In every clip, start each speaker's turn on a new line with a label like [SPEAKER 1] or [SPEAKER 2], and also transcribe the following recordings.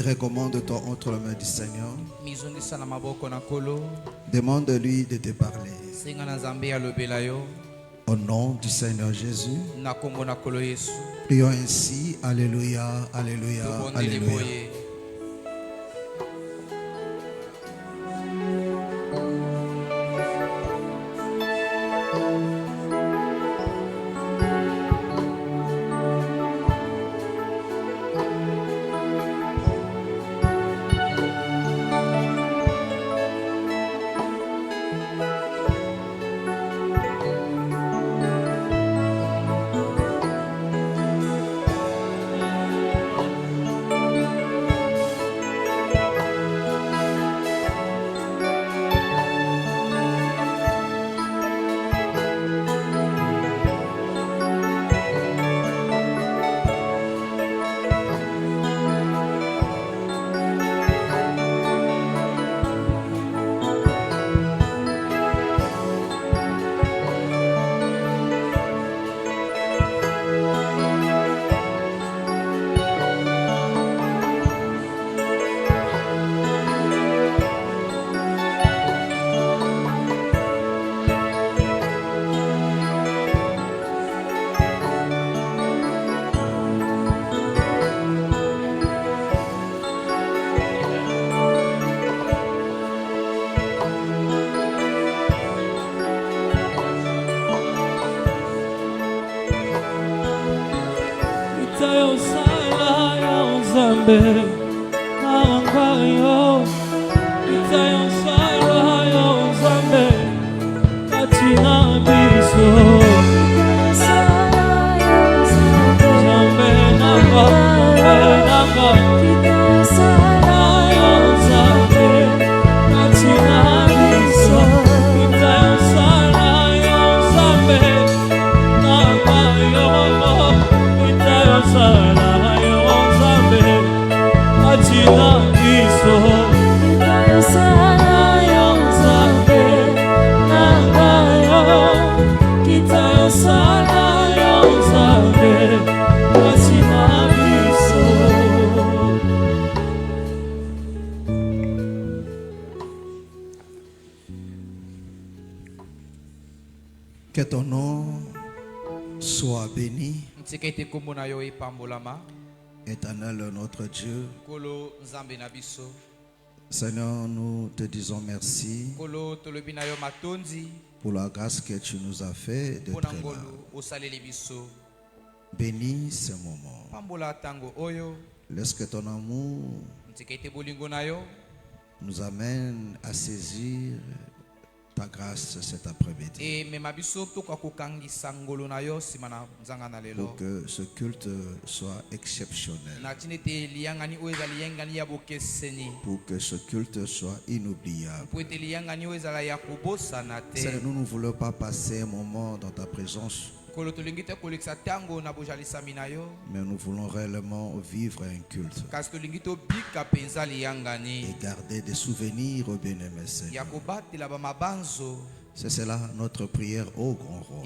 [SPEAKER 1] Recommande-toi entre les mains du Seigneur. Demande-lui de te parler. Au nom du Seigneur Jésus. Prions ainsi. Alléluia, alléluia, alléluia. Que ton nom soit béni. Éternel notre Dieu. Seigneur, nous te disons merci pour la grâce que tu nous as fait d'être là. Bénis ce moment. Laisse que ton amour nous amène à saisir ta grâce cet après-midi. Pour que ce culte soit exceptionnel. Pour que ce culte soit inoubliable. Seigneur, nous ne voulons pas passer un moment dans ta présence, mais nous voulons réellement vivre un culte et garder des souvenirs au bien-aimé Seigneur. C'est cela notre prière au grand roi.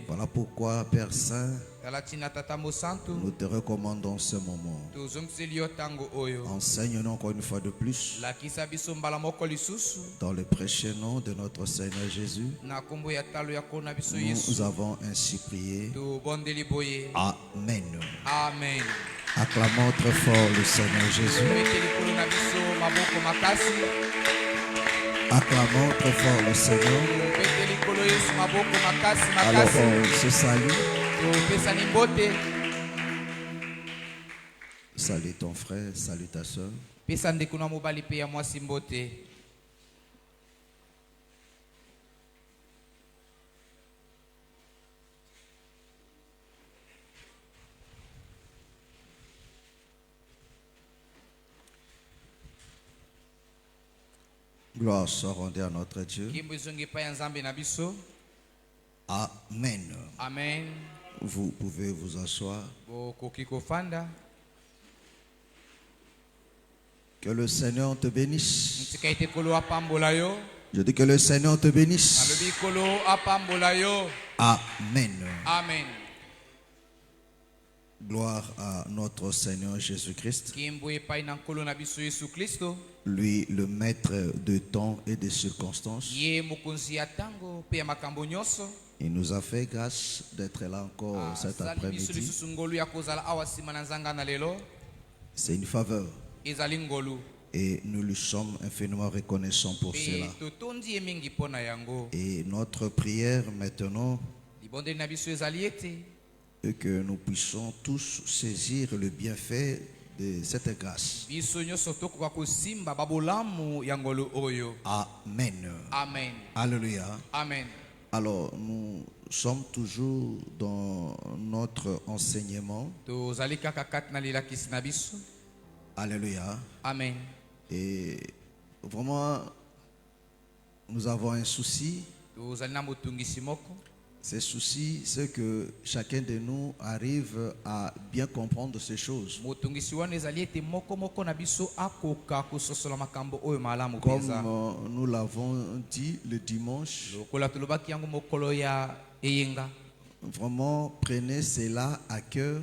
[SPEAKER 1] Voilà pourquoi, Père Saint, nous te recommandons ce moment. Enseigne-nous encore une fois de plus dans le précieux nom de notre Seigneur Jésus. Nous avons ainsi prié. Amen.
[SPEAKER 2] Amen.
[SPEAKER 1] Acclamons très fort le Seigneur Jésus. Acclamons très fort le Seigneur. Alors on se salue. Salut ton frère, salut ta soeur. Gloire soit rendue à notre Dieu. Amen.
[SPEAKER 2] Amen.
[SPEAKER 1] Vous pouvez vous asseoir. Que le Seigneur te bénisse. Je dis que le Seigneur te bénisse.
[SPEAKER 2] Amen.
[SPEAKER 1] Amen.
[SPEAKER 2] Amen.
[SPEAKER 1] Gloire à notre Seigneur Jésus-Christ. Lui, le maître de temps et des circonstances. Il nous a fait grâce d'être là encore cet après-midi. C'est une faveur. Et nous lui sommes infiniment reconnaissants pour cela. Et notre prière maintenant est que nous puissions tous saisir le bienfait de cette grâce. Amen.
[SPEAKER 2] Amen.
[SPEAKER 1] Alléluia.
[SPEAKER 2] Amen.
[SPEAKER 1] Alors, nous sommes toujours dans notre enseignement. Alléluia.
[SPEAKER 2] Amen.
[SPEAKER 1] Et vraiment, nous avons un souci. Ce souci, c'est que chacun de nous arrive à bien comprendre ces choses. Comme nous l'avons dit le dimanche, vraiment prenez cela à cœur.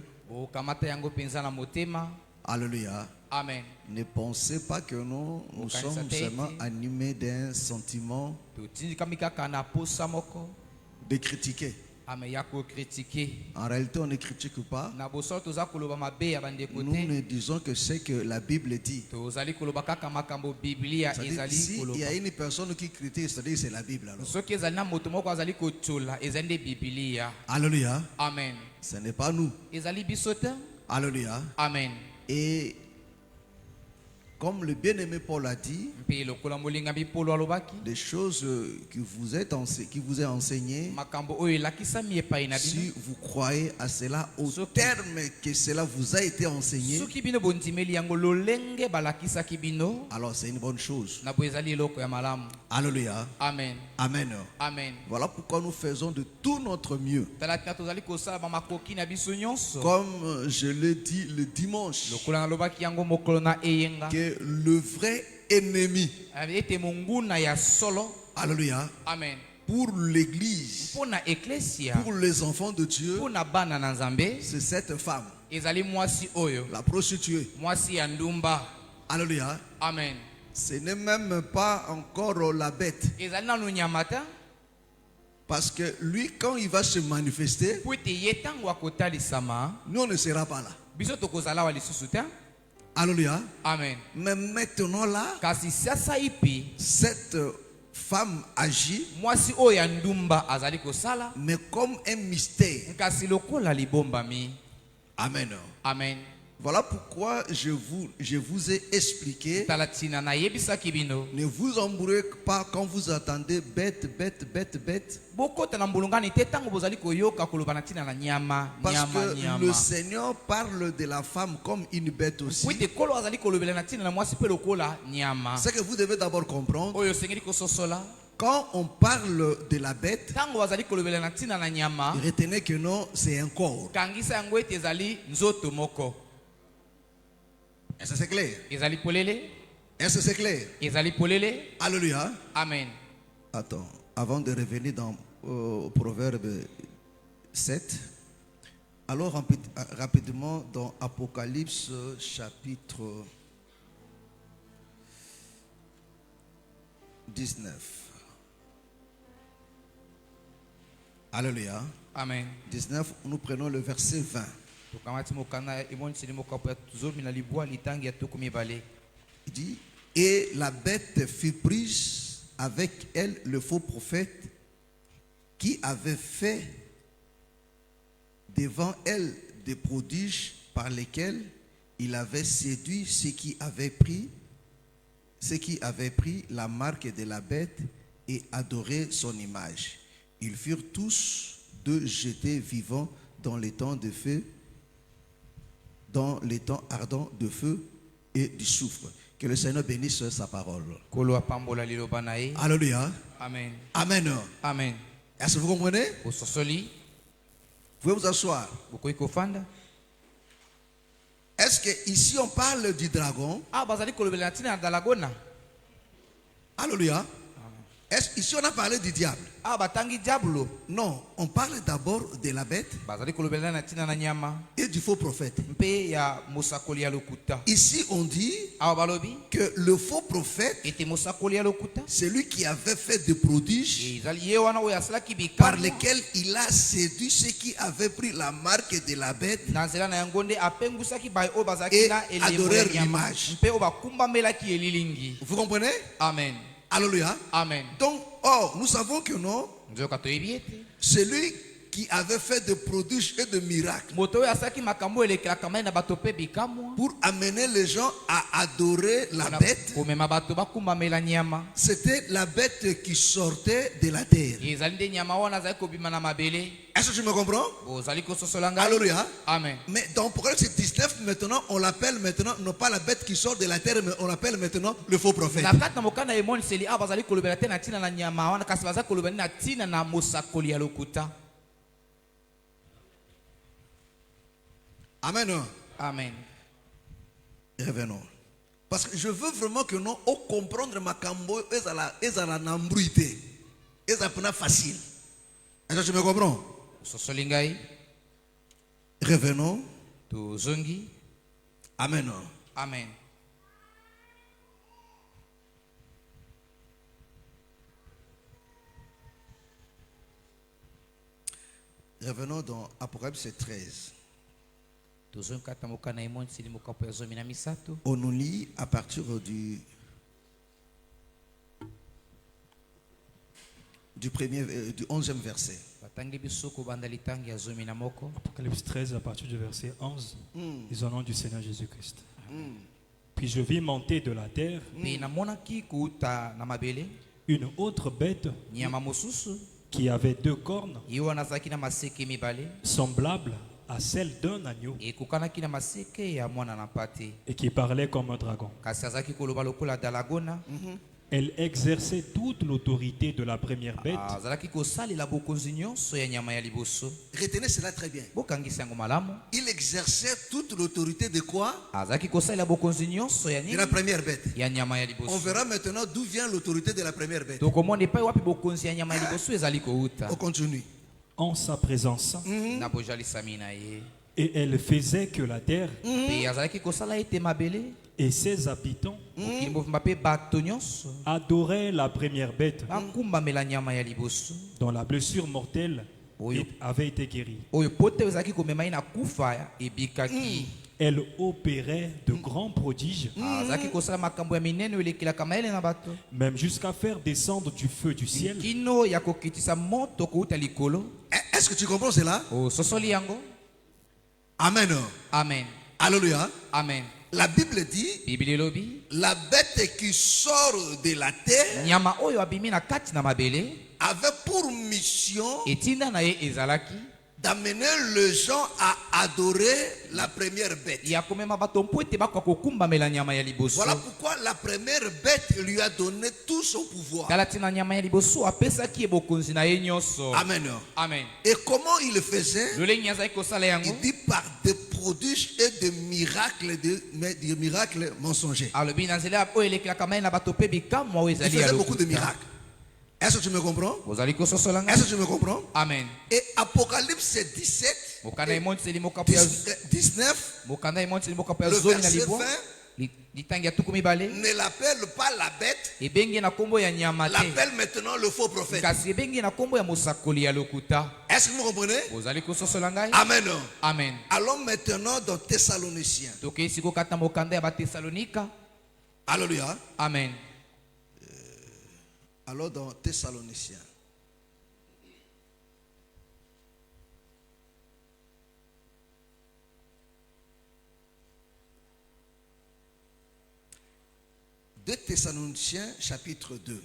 [SPEAKER 1] Alléluia.
[SPEAKER 2] Amen.
[SPEAKER 1] Ne pensez pas que nous sommes seulement animés d'un sentiment de critiquer. En réalité, on ne critique pas. Nous ne disons que c'est que la Bible dit. S'il y a une personne qui critique, c'est-à-dire que c'est la Bible. Alléluia.
[SPEAKER 2] Amen.
[SPEAKER 1] Ce n'est pas nous. Alléluia.
[SPEAKER 2] Amen.
[SPEAKER 1] Et comme le bien-aimé Paul a dit, des choses qui vous est enseignées, si vous croyez à cela au terme que cela vous a été enseigné, alors c'est une bonne chose. Alléluia.
[SPEAKER 2] Amen.
[SPEAKER 1] Amen.
[SPEAKER 2] Amen.
[SPEAKER 1] Voilà pourquoi nous faisons de tout notre mieux. Comme je l'ai dit le dimanche, que le vrai ennemi, alléluia,
[SPEAKER 2] amen,
[SPEAKER 1] pour l'église, pour les enfants de Dieu, c'est cette femme, la prostituée. Alléluia.
[SPEAKER 2] Amen.
[SPEAKER 1] Ce n'est même pas encore la bête. Parce que lui, quand il va se manifester, nous on ne sera pas là. Alléluia.
[SPEAKER 2] Amen.
[SPEAKER 1] Mais maintenant là, cette femme agit, mais comme un mystère. Amen.
[SPEAKER 2] Amen.
[SPEAKER 1] Voilà pourquoi je vous ai expliqué. Ne vous embrouillez pas quand vous entendez bête. Parce que le Seigneur parle de la femme comme une bête aussi. C'est que vous devez d'abord comprendre. Quand on parle de la bête, retenez que non, c'est un corps. Est-ce que c'est clair? Est-ce que c'est clair? Alléluia.
[SPEAKER 2] Amen.
[SPEAKER 1] Attends, avant de revenir dans Proverbe 7, alors rapidement dans Apocalypse chapitre 19. Alléluia.
[SPEAKER 2] Amen.
[SPEAKER 1] 19, nous prenons le verset 20. Il dit, et la bête fut prise avec elle le faux prophète qui avait fait devant elle des prodiges par lesquels il avait séduit ceux qui avaient pris la marque de la bête et adoré son image. Ils furent tous deux jetés vivants dans les temps de feu, dans les temps ardents de feu et du soufre. Que le Seigneur bénisse sa parole. Alléluia.
[SPEAKER 2] Amen.
[SPEAKER 1] Amen.
[SPEAKER 2] Amen.
[SPEAKER 1] Est-ce que vous comprenez? Vous pouvez vous asseoir. Est-ce que ici on parle du dragon? Alléluia. Ici on a parlé du diable. Non, on parle d'abord de la bête et du faux prophète. Ici on dit que le faux prophète, c'est lui qui avait fait des prodiges par lesquels il a séduit ceux qui avaient pris la marque de la bête et adorèrent l'image. Vous comprenez?
[SPEAKER 2] Amen.
[SPEAKER 1] Alléluia.
[SPEAKER 2] Amen.
[SPEAKER 1] Donc, nous savons que non, celui qui avait fait des prodiges et de miracles pour amener les gens à adorer la bête, c'était la bête qui sortait de la terre. Est-ce que tu me comprends? Alléluia.
[SPEAKER 2] Amen.
[SPEAKER 1] Mais dans Apocalypse 19, maintenant, on l'appelle maintenant, non pas la bête qui sort de la terre, mais on l'appelle maintenant le faux prophète. Amen.
[SPEAKER 2] Amen.
[SPEAKER 1] Revenons. Parce que je veux vraiment que nous comprendre ma cambo et à la nambruité. Et ça peut être facile. Est-ce que tu me comprends? Revenons. Amen.
[SPEAKER 2] Amen.
[SPEAKER 1] Revenons dans Apocalypse 13. On nous lit à partir du 11e verset.
[SPEAKER 3] Apocalypse 13 à partir du verset 11. Ils au nom du Seigneur Jésus-Christ. Puis je vis monter de la terre une autre bête qui avait 2 cornes semblables à celle d'un agneau et qui parlait comme un dragon. Elle exerçait toute l'autorité de la première bête.
[SPEAKER 1] Retenez cela très bien. Il exerçait toute l'autorité de quoi? De la première bête. On verra maintenant d'où vient l'autorité de la première bête. On continue.
[SPEAKER 3] En sa présence. Et elle faisait que la terre et ses habitants adoraient la première bête dont la blessure mortelle avait été guérie. Elle opérait de grands prodiges, même jusqu'à faire descendre du feu du ciel.
[SPEAKER 1] Est-ce que tu comprends cela? Amen.
[SPEAKER 2] Amen.
[SPEAKER 1] Alléluia.
[SPEAKER 2] Amen.
[SPEAKER 1] La Bible dit, la bête qui sort de la terre avait pour mission d'amener les gens à adorer la première bête. Voilà pourquoi la première bête lui a donné tout son pouvoir. Amen.
[SPEAKER 2] Amen.
[SPEAKER 1] Et comment il le faisait? Il dit par des prodiges et des miracles mensongers. Il faisait beaucoup de miracles. Est-ce que tu me comprends? Est-ce que tu me comprends?
[SPEAKER 2] Amen.
[SPEAKER 1] Et Apocalypse 17, 19, le verset 20, ne l'appelle pas la bête, l'appelle maintenant le faux prophète. Est-ce que vous me comprenez? Amen.
[SPEAKER 2] Amen.
[SPEAKER 1] Allons maintenant dans Thessaloniciens. Alléluia.
[SPEAKER 2] Amen.
[SPEAKER 1] Alors dans Thessaloniciens. De Thessaloniciens chapitre 2.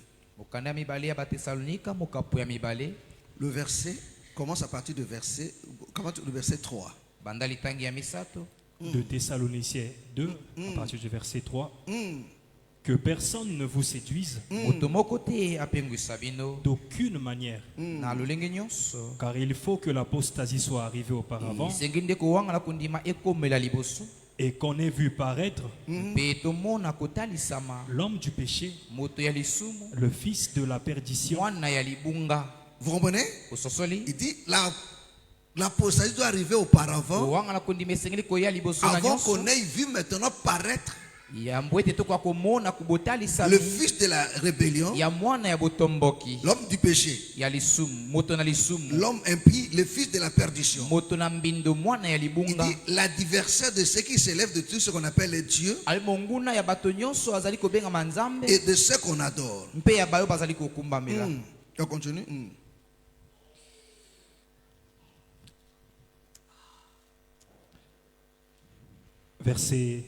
[SPEAKER 1] Le verset commence à partir du verset 3.
[SPEAKER 3] De Thessaloniciens 2 à partir du verset 3. Que personne ne vous séduise d'aucune manière, car il faut que l'apostasie soit arrivée auparavant et qu'on ait vu paraître l'homme du péché, le fils de la perdition.
[SPEAKER 1] Vous comprenez? Il dit l'apostasie doit arriver auparavant, avant qu'on ait vu maintenant paraître le fils de la rébellion, l'homme du péché, l'homme impie, le fils de la perdition. Il dit l'adversaire de ceux qui s'élèvent de tout ce qu'on appelle les dieux et de ceux qu'on adore. On continue.
[SPEAKER 3] Verset.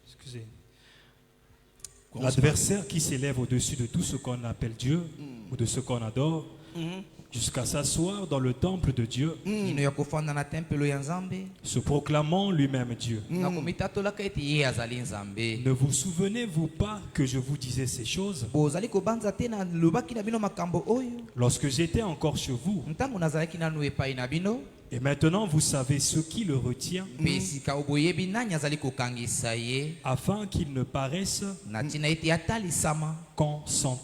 [SPEAKER 3] Excusez. L'adversaire qui s'élève au-dessus de tout ce qu'on appelle Dieu ou de ce qu'on adore, jusqu'à s'asseoir dans le temple de Dieu, se proclamant lui-même Dieu. Ne vous souvenez-vous pas que je vous disais ces choses lorsque j'étais encore chez vous? Et maintenant vous savez ce qui le retient, afin qu'il ne paraisse qu'en son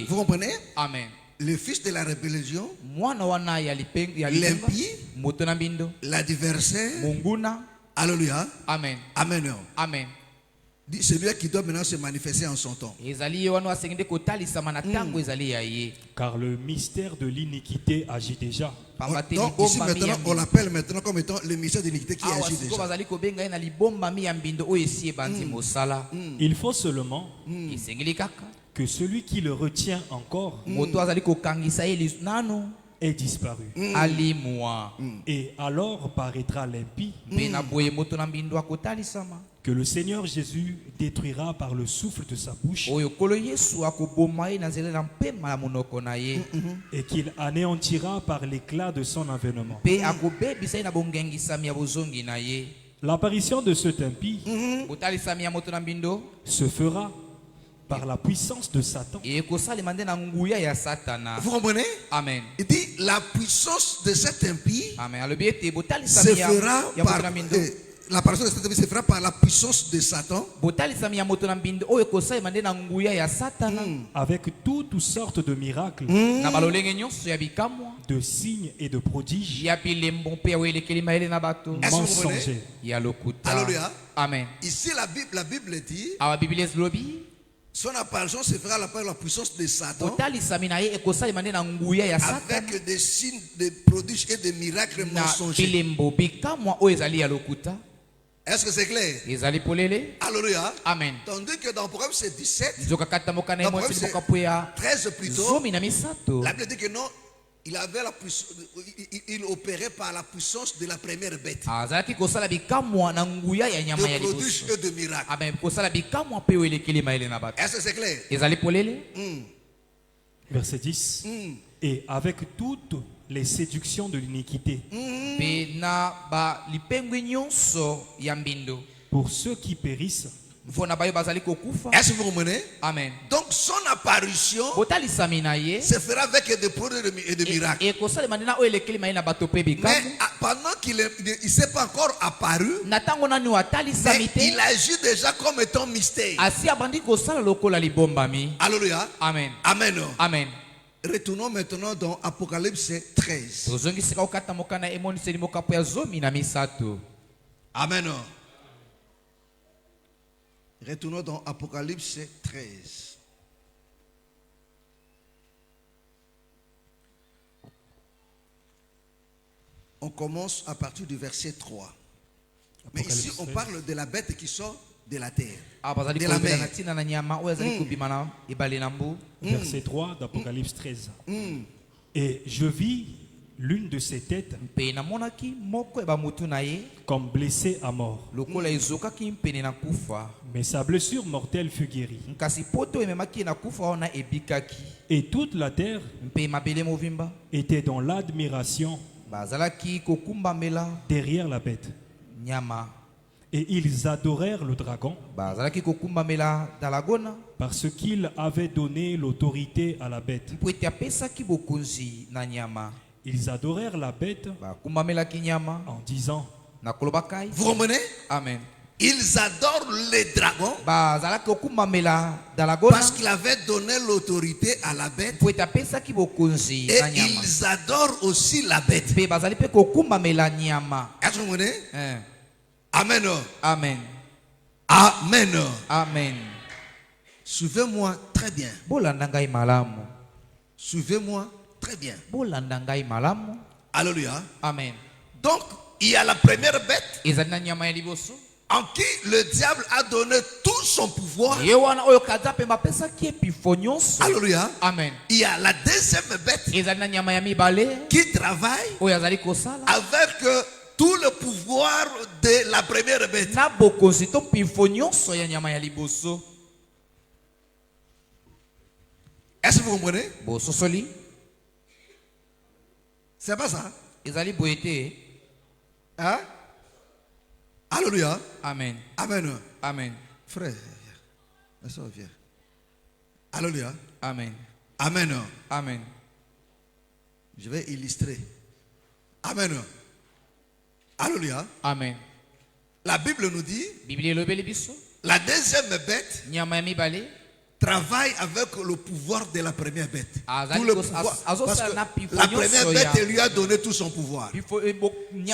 [SPEAKER 1] Vous comprenez?
[SPEAKER 3] Amen.
[SPEAKER 1] Le fils de la rébellion, l'impie, l'adversaire. Alléluia.
[SPEAKER 3] Amen.
[SPEAKER 1] Amen.
[SPEAKER 3] Amen.
[SPEAKER 1] Celui qui doit maintenant se manifester en son temps.
[SPEAKER 3] Car le mystère de l'iniquité agit déjà.
[SPEAKER 1] Donc aussi maintenant, on l'appelle maintenant comme étant le mystère de l'iniquité qui agit déjà.
[SPEAKER 3] Il faut seulement que celui qui le retient encore est disparu. Et alors paraîtra l'impie que le Seigneur Jésus détruira par le souffle de sa bouche et qu'il anéantira par l'éclat de son avènement. L'apparition de cet impie se fera par la puissance de Satan.
[SPEAKER 1] Vous comprenez?
[SPEAKER 3] Amen.
[SPEAKER 1] Il dit la puissance de cet impie se fera par l'apparition de cet impie se fera par la puissance de Satan.
[SPEAKER 3] Avec toutes sortes de miracles, de signes et de prodiges mensongers.
[SPEAKER 1] Alléluia.
[SPEAKER 3] Amen.
[SPEAKER 1] Ici la Bible dit son apparition se fera par la puissance de Satan, avec des signes, des prodiges et des miracles mensongers. Est-ce que c'est clair? Alléluia.
[SPEAKER 3] Amen.
[SPEAKER 1] Tandis que dans Apocalypse 17, dans Apocalypse 13 plutôt, la Bible dit que non, il avait la puissance, il opérait par la puissance de la première bête. De prodiges et de miracles. Est-ce que c'est clair?
[SPEAKER 3] Verset 10. Et avec toutes les séductions de l'iniquité, pour ceux qui périssent.
[SPEAKER 1] Est-ce que vous comprenez?
[SPEAKER 3] Amen.
[SPEAKER 1] Donc son apparition se fera avec des prodiges et des miracles. Mais pendant qu'il ne s'est pas encore apparu, mais il agit déjà comme étant mystère. Alléluia.
[SPEAKER 3] Amen.
[SPEAKER 1] Amen.
[SPEAKER 3] Amen.
[SPEAKER 1] Retournons maintenant dans Apocalypse 13. Amen. Retournons dans Apocalypse 13. On commence à partir du verset 3. Mais ici, on parle de la bête qui sort de la terre, de la mer.
[SPEAKER 3] Verset 3 d'Apocalypse 13. Et je vis l'une de ses têtes comme blessée à mort. Mais sa blessure mortelle fut guérie. Et toute la terre était dans l'admiration derrière la bête. Et ils adorèrent le dragon parce qu'il avait donné l'autorité à la bête. Ils adorèrent la bête en disant:
[SPEAKER 1] Vous comprenez?
[SPEAKER 2] Amen.
[SPEAKER 1] Ils adorent les dragons parce qu'il avait donné l'autorité à la bête. Et ils adorent aussi la bête. Est-ce que vous comprenez? Amen.
[SPEAKER 2] Amen.
[SPEAKER 1] Amen.
[SPEAKER 2] Amen.
[SPEAKER 1] Suivez-moi très bien. Suivez-moi très bien. Alléluia.
[SPEAKER 2] Amen.
[SPEAKER 1] Donc, il y a la première bête en qui le diable a donné tout son pouvoir. Alléluia.
[SPEAKER 2] Amen.
[SPEAKER 1] Il y a la deuxième bête qui travaille avec tout le pouvoir de la première bête. Est-ce que vous comprenez? C'est pas ça? Hein? Alléluia.
[SPEAKER 2] Amen.
[SPEAKER 1] Amen.
[SPEAKER 2] Amen.
[SPEAKER 1] Frère, viens. Alléluia.
[SPEAKER 2] Amen.
[SPEAKER 1] Amen.
[SPEAKER 2] Amen.
[SPEAKER 1] Je vais illustrer. Amen. Alléluia.
[SPEAKER 2] Amen.
[SPEAKER 1] La Bible nous dit, la deuxième bête travaille avec le pouvoir de la première bête. Tout le pouvoir, parce que la première bête lui a donné tout son pouvoir.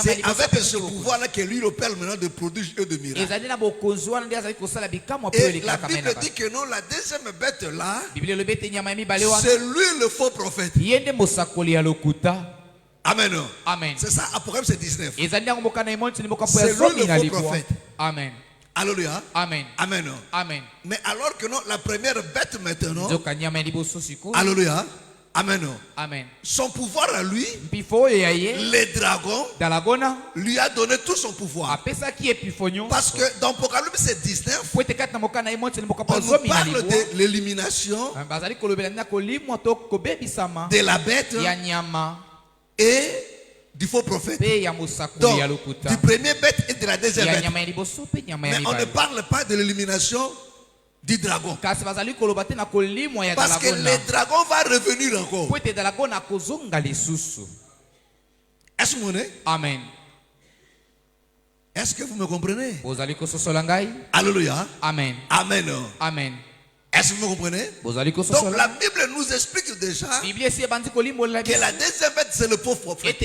[SPEAKER 1] C'est avec ce pouvoir-là que lui opère maintenant de prodiges et de miracles. Et la Bible dit que non, la deuxième bête-là, c'est lui le faux prophète. Amen.
[SPEAKER 2] Amen.
[SPEAKER 1] C'est ça, Apocalypse 19. C'est lui
[SPEAKER 2] le
[SPEAKER 1] faux prophète.
[SPEAKER 2] Amen.
[SPEAKER 1] Alléluia.
[SPEAKER 2] Amen.
[SPEAKER 1] Amen.
[SPEAKER 2] Amen.
[SPEAKER 1] Mais alors que non, la première bête maintenant, alléluia. Amen.
[SPEAKER 2] Amen.
[SPEAKER 1] Son pouvoir à lui, les dragons, lui a donné tout son pouvoir. Parce que dans Apocalypse 19, on nous parle de l'élimination de la bête et du faux prophète. Donc, du premier bête et de la deuxième bête. Mais on ne parle pas de l'élimination du dragon. Parce que le dragon va revenir encore. Est-ce que vous comprenez?
[SPEAKER 2] Amen.
[SPEAKER 1] Est-ce que vous me comprenez? Alléluia.
[SPEAKER 2] Amen.
[SPEAKER 1] Amen.
[SPEAKER 2] Amen.
[SPEAKER 1] Est-ce que vous comprenez? Donc la Bible nous explique déjà que la deuxième bête c'est le faux prophète.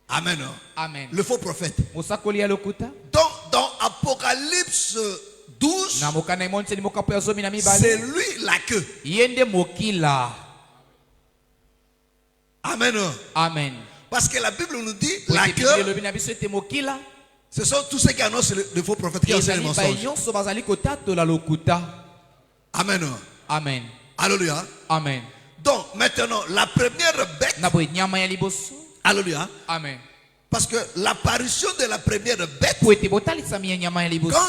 [SPEAKER 1] Amen.
[SPEAKER 2] Amen.
[SPEAKER 1] Le faux prophète. Donc dans Apocalypse 12, c'est lui la queue. Amen.
[SPEAKER 2] Amen.
[SPEAKER 1] Parce que la Bible nous dit la queue, ce sont tous ceux qui annoncent le faux prophète, qui enseignent le mensonge. Amen.
[SPEAKER 2] Amen.
[SPEAKER 1] Alléluia.
[SPEAKER 2] Amen.
[SPEAKER 1] Donc maintenant, la première bête, alléluia.
[SPEAKER 2] Amen.
[SPEAKER 1] Parce que l'apparition de la première bête, quand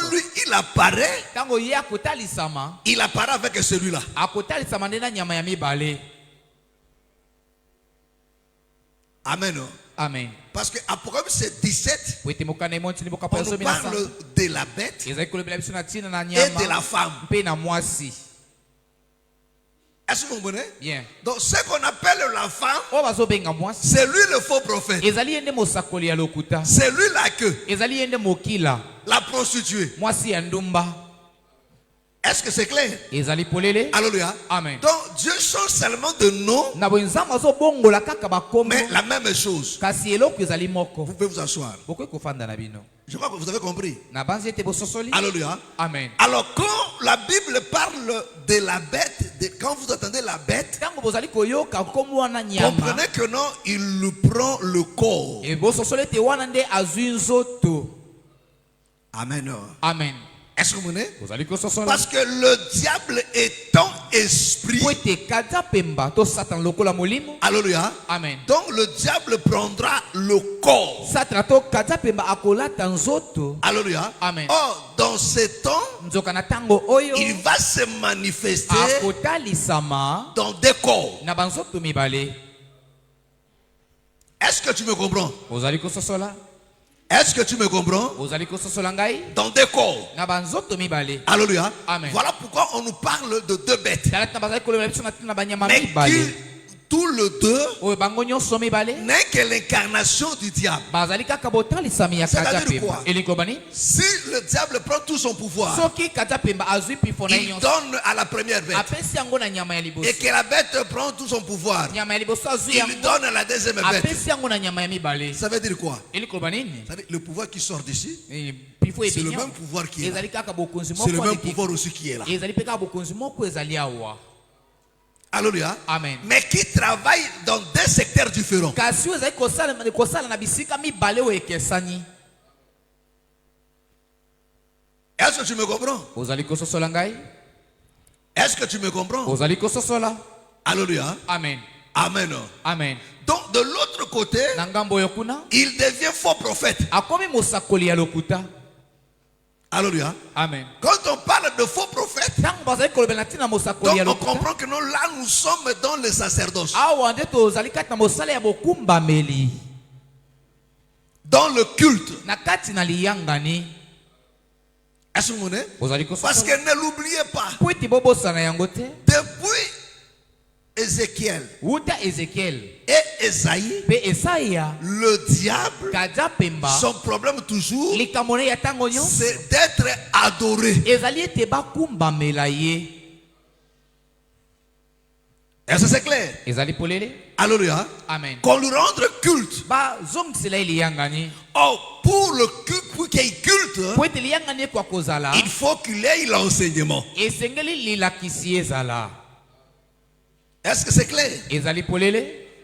[SPEAKER 1] lui il apparaît avec celui-là. Amen.
[SPEAKER 2] Amen.
[SPEAKER 1] Parce que Apocalypse 17, on nous parle de la bête et de la femme. Est-ce que vous comprenez?
[SPEAKER 2] Bien.
[SPEAKER 1] Donc ce qu'on appelle la femme, c'est lui le faux prophète. C'est lui la queue, la prostituée. Est-ce que c'est clair? Alléluia.
[SPEAKER 2] Amen.
[SPEAKER 1] Donc Dieu change seulement de nom, mais la même chose. Vous pouvez vous asseoir. Je crois que vous avez compris. Alléluia.
[SPEAKER 2] Amen.
[SPEAKER 1] Alors quand la Bible parle de la bête, quand vous entendez la bête, comprenez que non, il lui prend le corps. Amen.
[SPEAKER 2] Amen.
[SPEAKER 1] Est-ce que vous comprenez? Parce que le diable étant esprit, alléluia.
[SPEAKER 2] Amen.
[SPEAKER 1] Donc le diable prendra le corps. Alléluia.
[SPEAKER 2] Amen.
[SPEAKER 1] Or, dans ce temps, il va se manifester dans des corps. Est-ce que tu me comprends? Est-ce que tu me comprends? Dans des corps. Alléluia.
[SPEAKER 2] Amen.
[SPEAKER 1] Voilà pourquoi on nous parle de deux bêtes. Mais Tous les deux n'est que l'incarnation du diable. C'est-à-dire quoi? Si le diable prend tout son pouvoir, il donne à la première bête. Et que la bête prend tout son pouvoir, il donne à la deuxième bête. Ça veut dire quoi? Ça veut dire le pouvoir qui sort d'ici, c'est le même pouvoir qui est là. C'est le même pouvoir aussi qui est là. Alléluia.
[SPEAKER 2] Amen.
[SPEAKER 1] Mais qui travaille dans deux secteurs différents. Est-ce que tu me comprends? Est-ce que tu me comprends? Alléluia.
[SPEAKER 2] Amen.
[SPEAKER 1] Amen.
[SPEAKER 2] Amen.
[SPEAKER 1] Donc de l'autre côté, il devient faux prophète. Alléluia.
[SPEAKER 2] Amen.
[SPEAKER 1] Quand on parle de faux prophète, donc on comprend que nous, là, nous sommes dans le sacerdoce. Dans le culte. Est-ce que vous voyez? Parce que ne l'oubliez pas. Depuis Ézéchiel et Esaïe, le diable, son problème toujours, c'est d'être adoré. Est-ce que c'est clair? Alléluia.
[SPEAKER 2] Amen.
[SPEAKER 1] Qu'on lui rende culte. Oh, pour le culte, pour qu'il y ait culte, il faut qu'il ait l'enseignement. Est-ce que c'est clair?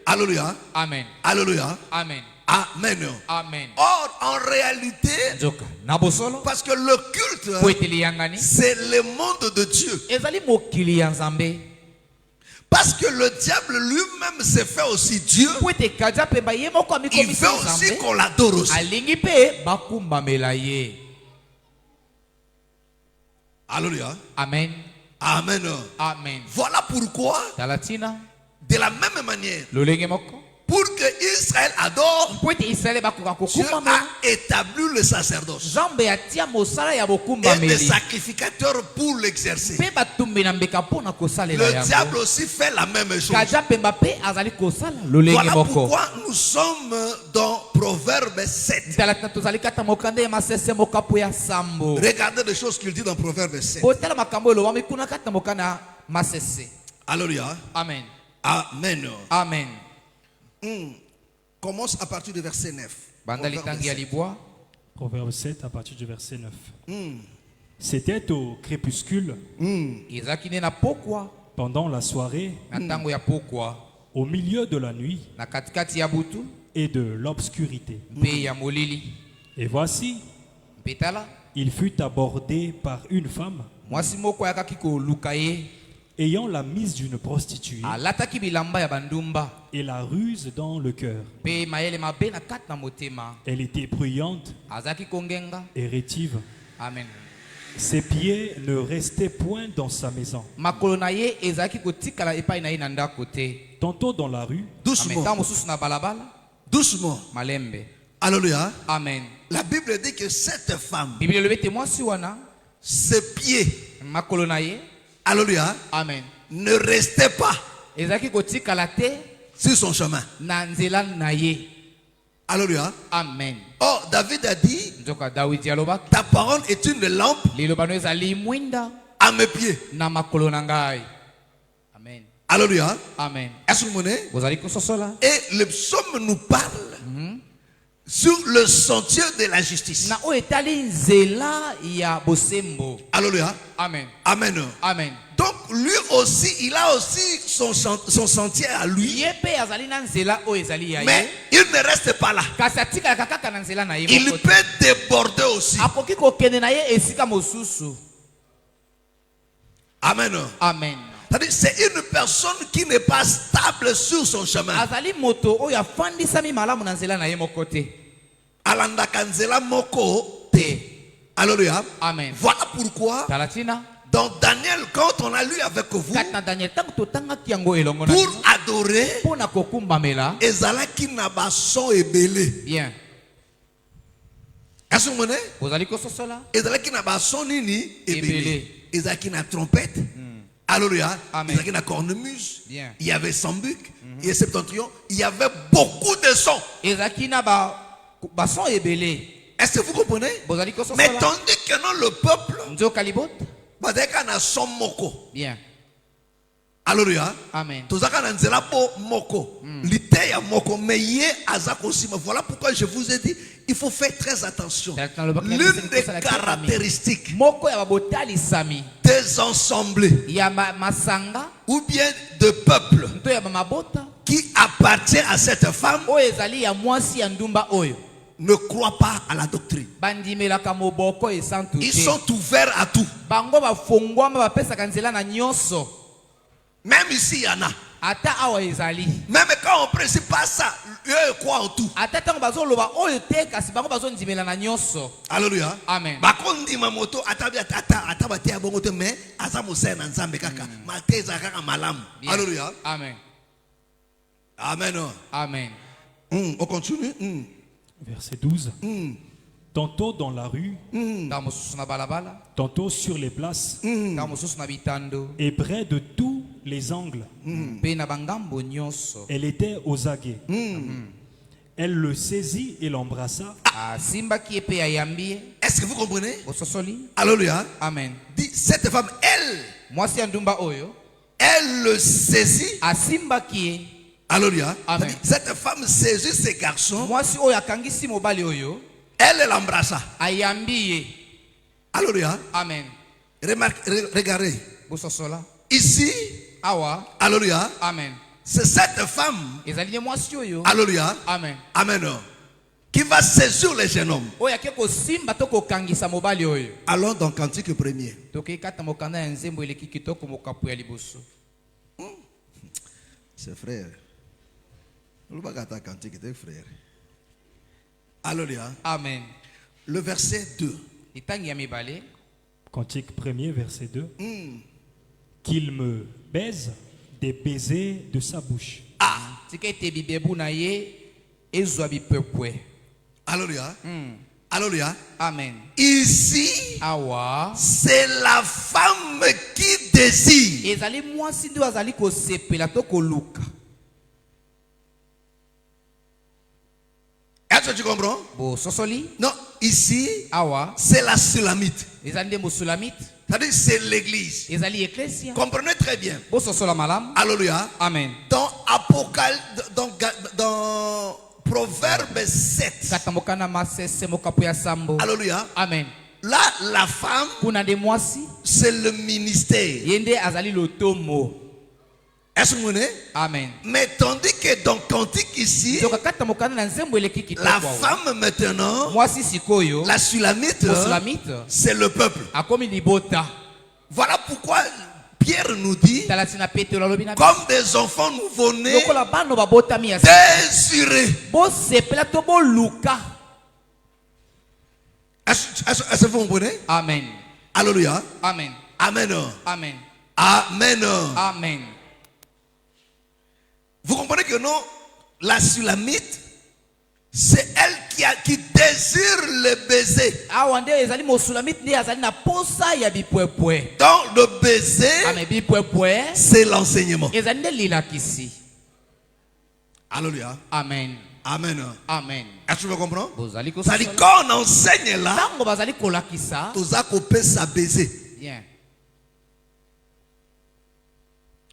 [SPEAKER 1] Alléluia.
[SPEAKER 2] Amen.
[SPEAKER 1] Alléluia.
[SPEAKER 2] Amen.
[SPEAKER 1] Amen.
[SPEAKER 2] Amen.
[SPEAKER 1] Or, en réalité, parce que le culte, c'est le monde de Dieu. Parce que le diable lui-même s'est fait aussi Dieu. Il veut aussi qu'on l'adore aussi. Alléluia.
[SPEAKER 2] Amen.
[SPEAKER 1] Amen.
[SPEAKER 2] Amen.
[SPEAKER 1] Voilà pourquoi, de la même manière, pour que Israël adore, Dieu a établi le sacerdoce et des sacrificateurs pour l'exercer. Le diable aussi fait la même chose. Voilà pourquoi nous sommes dans Proverbe 7. Regardez les choses qu'il dit dans Proverbe 7. Alléluia.
[SPEAKER 2] Amen.
[SPEAKER 1] Amen.
[SPEAKER 2] Amen.
[SPEAKER 1] Commence à partir du verset 9.
[SPEAKER 3] Proverbe 7 à partir du verset 9. C'était au crépuscule, pendant la soirée, au milieu de la nuit et de l'obscurité. Et voici, il fut abordé par une femme ayant la mise d'une prostituée et la ruse dans le cœur. Elle était bruyante et rétive.
[SPEAKER 2] Amen.
[SPEAKER 3] Ses pieds ne restaient point dans sa maison. Tantôt dans la rue,
[SPEAKER 1] doucement. Doucement. Alléluia.
[SPEAKER 2] Amen.
[SPEAKER 1] La Bible dit que cette femme, ses pieds, alléluia,
[SPEAKER 2] amen,
[SPEAKER 1] ne restait pas sur son chemin. Alléluia.
[SPEAKER 2] Amen.
[SPEAKER 1] Oh, David a dit, ta parole est une lampe à mes pieds.
[SPEAKER 2] Amen.
[SPEAKER 1] Alléluia.
[SPEAKER 2] Amen.
[SPEAKER 1] Est-ce que vous voyez? Et le psaume nous parle sur le sentier de la justice. Alléluia.
[SPEAKER 2] Amen.
[SPEAKER 1] Amen.
[SPEAKER 2] Amen.
[SPEAKER 1] Donc lui aussi, il a aussi son sentier à lui. Mais il ne reste pas là. Il peut déborder aussi. Amen.
[SPEAKER 2] Amen.
[SPEAKER 1] C'est une personne qui n'est pas stable sur son chemin. Alandakanzela moko te. Alléluia.
[SPEAKER 2] Amen.
[SPEAKER 1] Voilà pourquoi dans Daniel, quand on a lu avec vous, pour adorer, ezalaki na bason ebele.
[SPEAKER 2] Bien.
[SPEAKER 1] Est-ce que vous voyez? Ezalaki na bason nini ebele. Ezalaki na trompette. Alléluia. Il y avait la cornemuse, il y avait Sambuc, il y avait Septentrion, il y avait beaucoup de sons. Est-ce que vous comprenez? Mais tandis que non, le peuple, bien. Alléluia. Amen. Voilà pourquoi je vous ai dit, il faut faire très attention. L'une des caractéristiques des ensemblés ou bien de peuples qui appartient à cette femme ne croient pas à la doctrine. Ils sont ouverts à tout. Même ici, il y en a. Même quand on ne précise pas ça, eux croient en tout. Alléluia. Amen. Alléluia. Amen. Amen. Amen. On continue.
[SPEAKER 3] Verset 12. Tantôt dans la rue, tantôt sur les places, et près de tous les angles. Elle était aux aguets. Elle le saisit et l'embrassa.
[SPEAKER 1] Est-ce que vous comprenez? Alléluia. Amen. Dit cette femme, elle le saisit. Alléluia. Cette femme saisit ces garçons. Elle l'embrassa. Alléluia. Amen. Regardez. Ici. Alléluia. Amen. C'est cette femme. Alléluia. Amen. Amen. Qui va saisir les jeunes hommes. Allons dans Cantique premier. C'est frère. Frère. Alléluia. Amen. Le verset 2.
[SPEAKER 3] Cantique 1er, verset 2. Qu'il me baise des baisers de sa bouche.
[SPEAKER 1] Ah. Alléluia. Alléluia. Amen. Ici, c'est la femme qui désire. Est-ce que tu comprends? Non, ici, c'est la Sulamite. C'est-à-dire c'est l'église. Comprenez très bien. Alléluia. Amen. Dans Proverbe 7. Alléluia. Amen. Là, la femme, c'est le ministère. Est-ce que vous voyez? Amen. Mais tandis que dans Cantique ici, la femme maintenant, la Sulamite, c'est le peuple. Voilà pourquoi Pierre nous dit, comme des enfants nouveau-nés, désirés. Est-ce que vous comprenez? Amen. Alléluia. Amen. Amen. Amen. Amen. Amen. Vous comprenez que non, la Sulamite, c'est elle qui désire le baiser. Donc le baiser, c'est l'enseignement. Alléluia. Amen. Amen. Amen. Est-ce que tu me comprends? Ça dit quand on enseigne là, tous à couper sa baiser.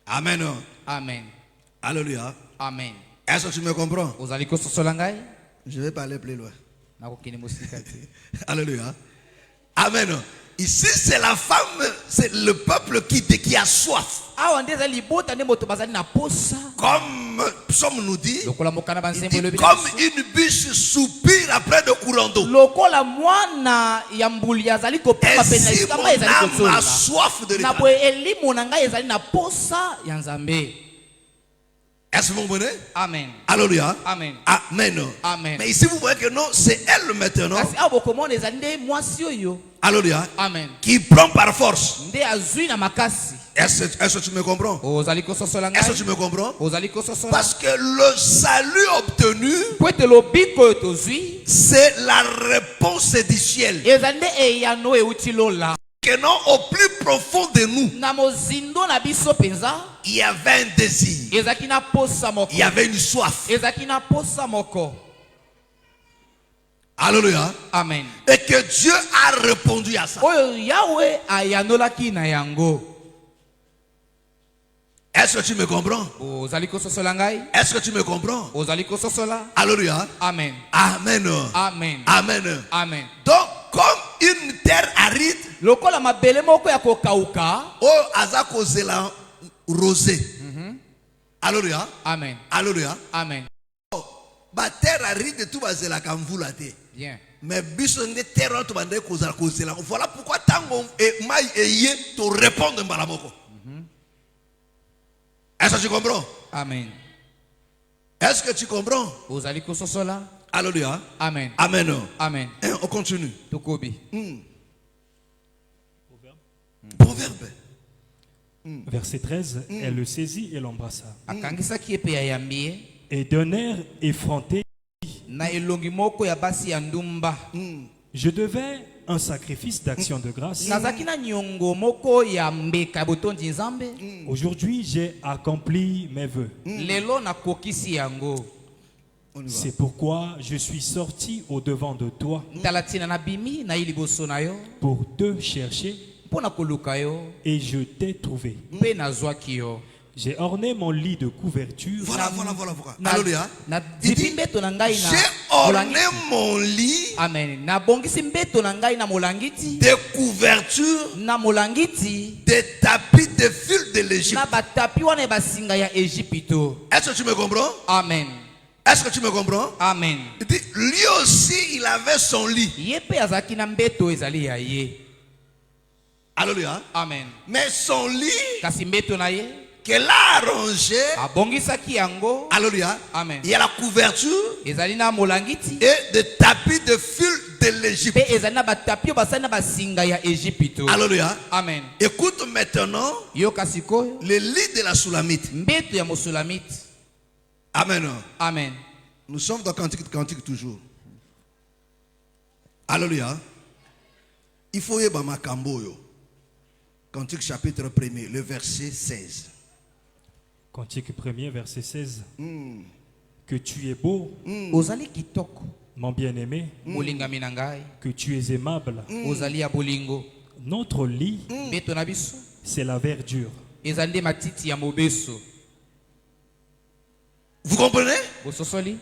[SPEAKER 1] Amen. Amen. Alléluia. Amen. Est-ce que tu me comprends? Je vais parler plus loin. Alléluia. Amen. Ici, c'est la femme, c'est le peuple qui a soif. Comme Psaume nous dit, comme une biche soupire après de courants d'eau. Et si mon âme a soif de l'Éternel. Est-ce que vous comprenez? Amen. Alléluia. Amen. Amen. Amen. Mais ici vous voyez que non, c'est elle maintenant. Alléluia. Amen. Qui prend par force. Est-ce que tu me comprends? Est-ce que tu me comprends? Parce que le salut obtenu, c'est la réponse du ciel. Que non, au plus profond de nous, il y avait un désir. Il y avait une soif. Alléluia.
[SPEAKER 2] Amen.
[SPEAKER 1] Et que Dieu a répondu à ça. Est-ce que tu me comprends? Est-ce que tu me comprends? Alléluia.
[SPEAKER 2] Amen.
[SPEAKER 1] Amen.
[SPEAKER 2] Amen.
[SPEAKER 1] Amen.
[SPEAKER 2] Amen.
[SPEAKER 1] Donc, comme une terre aride, azako zela rosé. Alléluia.
[SPEAKER 2] Amen.
[SPEAKER 1] Alléluia.
[SPEAKER 2] Amen.
[SPEAKER 1] Ba terre aride tout bazela kamvula te.
[SPEAKER 2] Bien.
[SPEAKER 1] Mais biso nge terre to bande kozala kozela. Voilà pourquoi tango e mai eye to répondre mbalamoko. Est-ce que tu comprends?
[SPEAKER 2] Amen.
[SPEAKER 1] Est-ce que tu comprends? Alléluia.
[SPEAKER 2] Amen.
[SPEAKER 1] Amen.
[SPEAKER 2] Amen.
[SPEAKER 1] On continue.
[SPEAKER 2] Tokobi.
[SPEAKER 1] Proverbe.
[SPEAKER 3] Verset 13, elle le saisit et l'embrassa.
[SPEAKER 2] Akangisaki epe ya yambie.
[SPEAKER 3] Et d'un air effronté,
[SPEAKER 2] Na elongi moko ya basi ya ndumba.
[SPEAKER 3] je devais un sacrifice d'action de grâce.
[SPEAKER 2] Nazaki na nyongo moko ya mbeka botondi nzambe.
[SPEAKER 3] Aujourd'hui, j'ai accompli mes vœux.
[SPEAKER 2] Lelo na kokisi yango.
[SPEAKER 3] C'est pourquoi je suis sorti au devant de toi
[SPEAKER 2] Talatina na bimi na iliboso na yo.
[SPEAKER 3] pour te chercher
[SPEAKER 2] Pona koluka yo.
[SPEAKER 3] et je t'ai trouvé.
[SPEAKER 2] Mpe nazwaki yo.
[SPEAKER 3] J'ai orné mon lit de couverture.
[SPEAKER 1] Voilà. Alléluia.
[SPEAKER 2] Na
[SPEAKER 1] Il dit,
[SPEAKER 2] zipi mbeto na ngai na
[SPEAKER 1] j'ai orné
[SPEAKER 2] molangiti.
[SPEAKER 1] mon lit
[SPEAKER 2] Amen. Na bongisi mbeto na ngai na molangiti.
[SPEAKER 1] de couverture,
[SPEAKER 2] Na molangiti.
[SPEAKER 1] des tapis de fil de l'Égypte.
[SPEAKER 2] Na batapi wana basinga ya Égypto.
[SPEAKER 1] Est-ce que tu me comprends?
[SPEAKER 2] Amen.
[SPEAKER 1] Est-ce que tu me comprends?
[SPEAKER 2] Amen.
[SPEAKER 1] Il dit, lui aussi, il avait son lit.
[SPEAKER 2] Yepe azaki na mbeto ezali ya ye.
[SPEAKER 1] Alléluia.
[SPEAKER 2] Amen.
[SPEAKER 1] Mais son lit,
[SPEAKER 2] Kasi mbeto na ye.
[SPEAKER 1] qu'elle a arrangé,
[SPEAKER 2] Abongisaki yango.
[SPEAKER 1] alléluia,
[SPEAKER 2] Amen.
[SPEAKER 1] il y a la couverture
[SPEAKER 2] Ezali na molangiti.
[SPEAKER 1] et des tapis de fil de l'Égypte.
[SPEAKER 2] Pe ezali na batapi basali na basinga ya Égypto.
[SPEAKER 1] Alléluia.
[SPEAKER 2] Amen.
[SPEAKER 1] Écoute maintenant
[SPEAKER 2] Yo kasikoyo.
[SPEAKER 1] le lit de la Soulamite.
[SPEAKER 2] Mbeto ya mosulamite.
[SPEAKER 1] Amen.
[SPEAKER 2] Amen.
[SPEAKER 1] Nous sommes dans Cantique toujours. Alléluia. Il faut y avoir Kamboyo. Cantique chapitre 1er, le verset 16.
[SPEAKER 3] Cantique 1er, verset 16. Que tu es beau,
[SPEAKER 2] Ozali kitoko.
[SPEAKER 3] mon bien-aimé,
[SPEAKER 2] Molingami na ngai.
[SPEAKER 3] que tu es aimable.
[SPEAKER 2] Ozali ya bolingo.
[SPEAKER 3] Notre lit,
[SPEAKER 2] Mbeto na biso.
[SPEAKER 3] c'est la verdure.
[SPEAKER 2] Ezali nde matiti ya mobeso.
[SPEAKER 1] Vous comprenez?
[SPEAKER 2] Bososoli.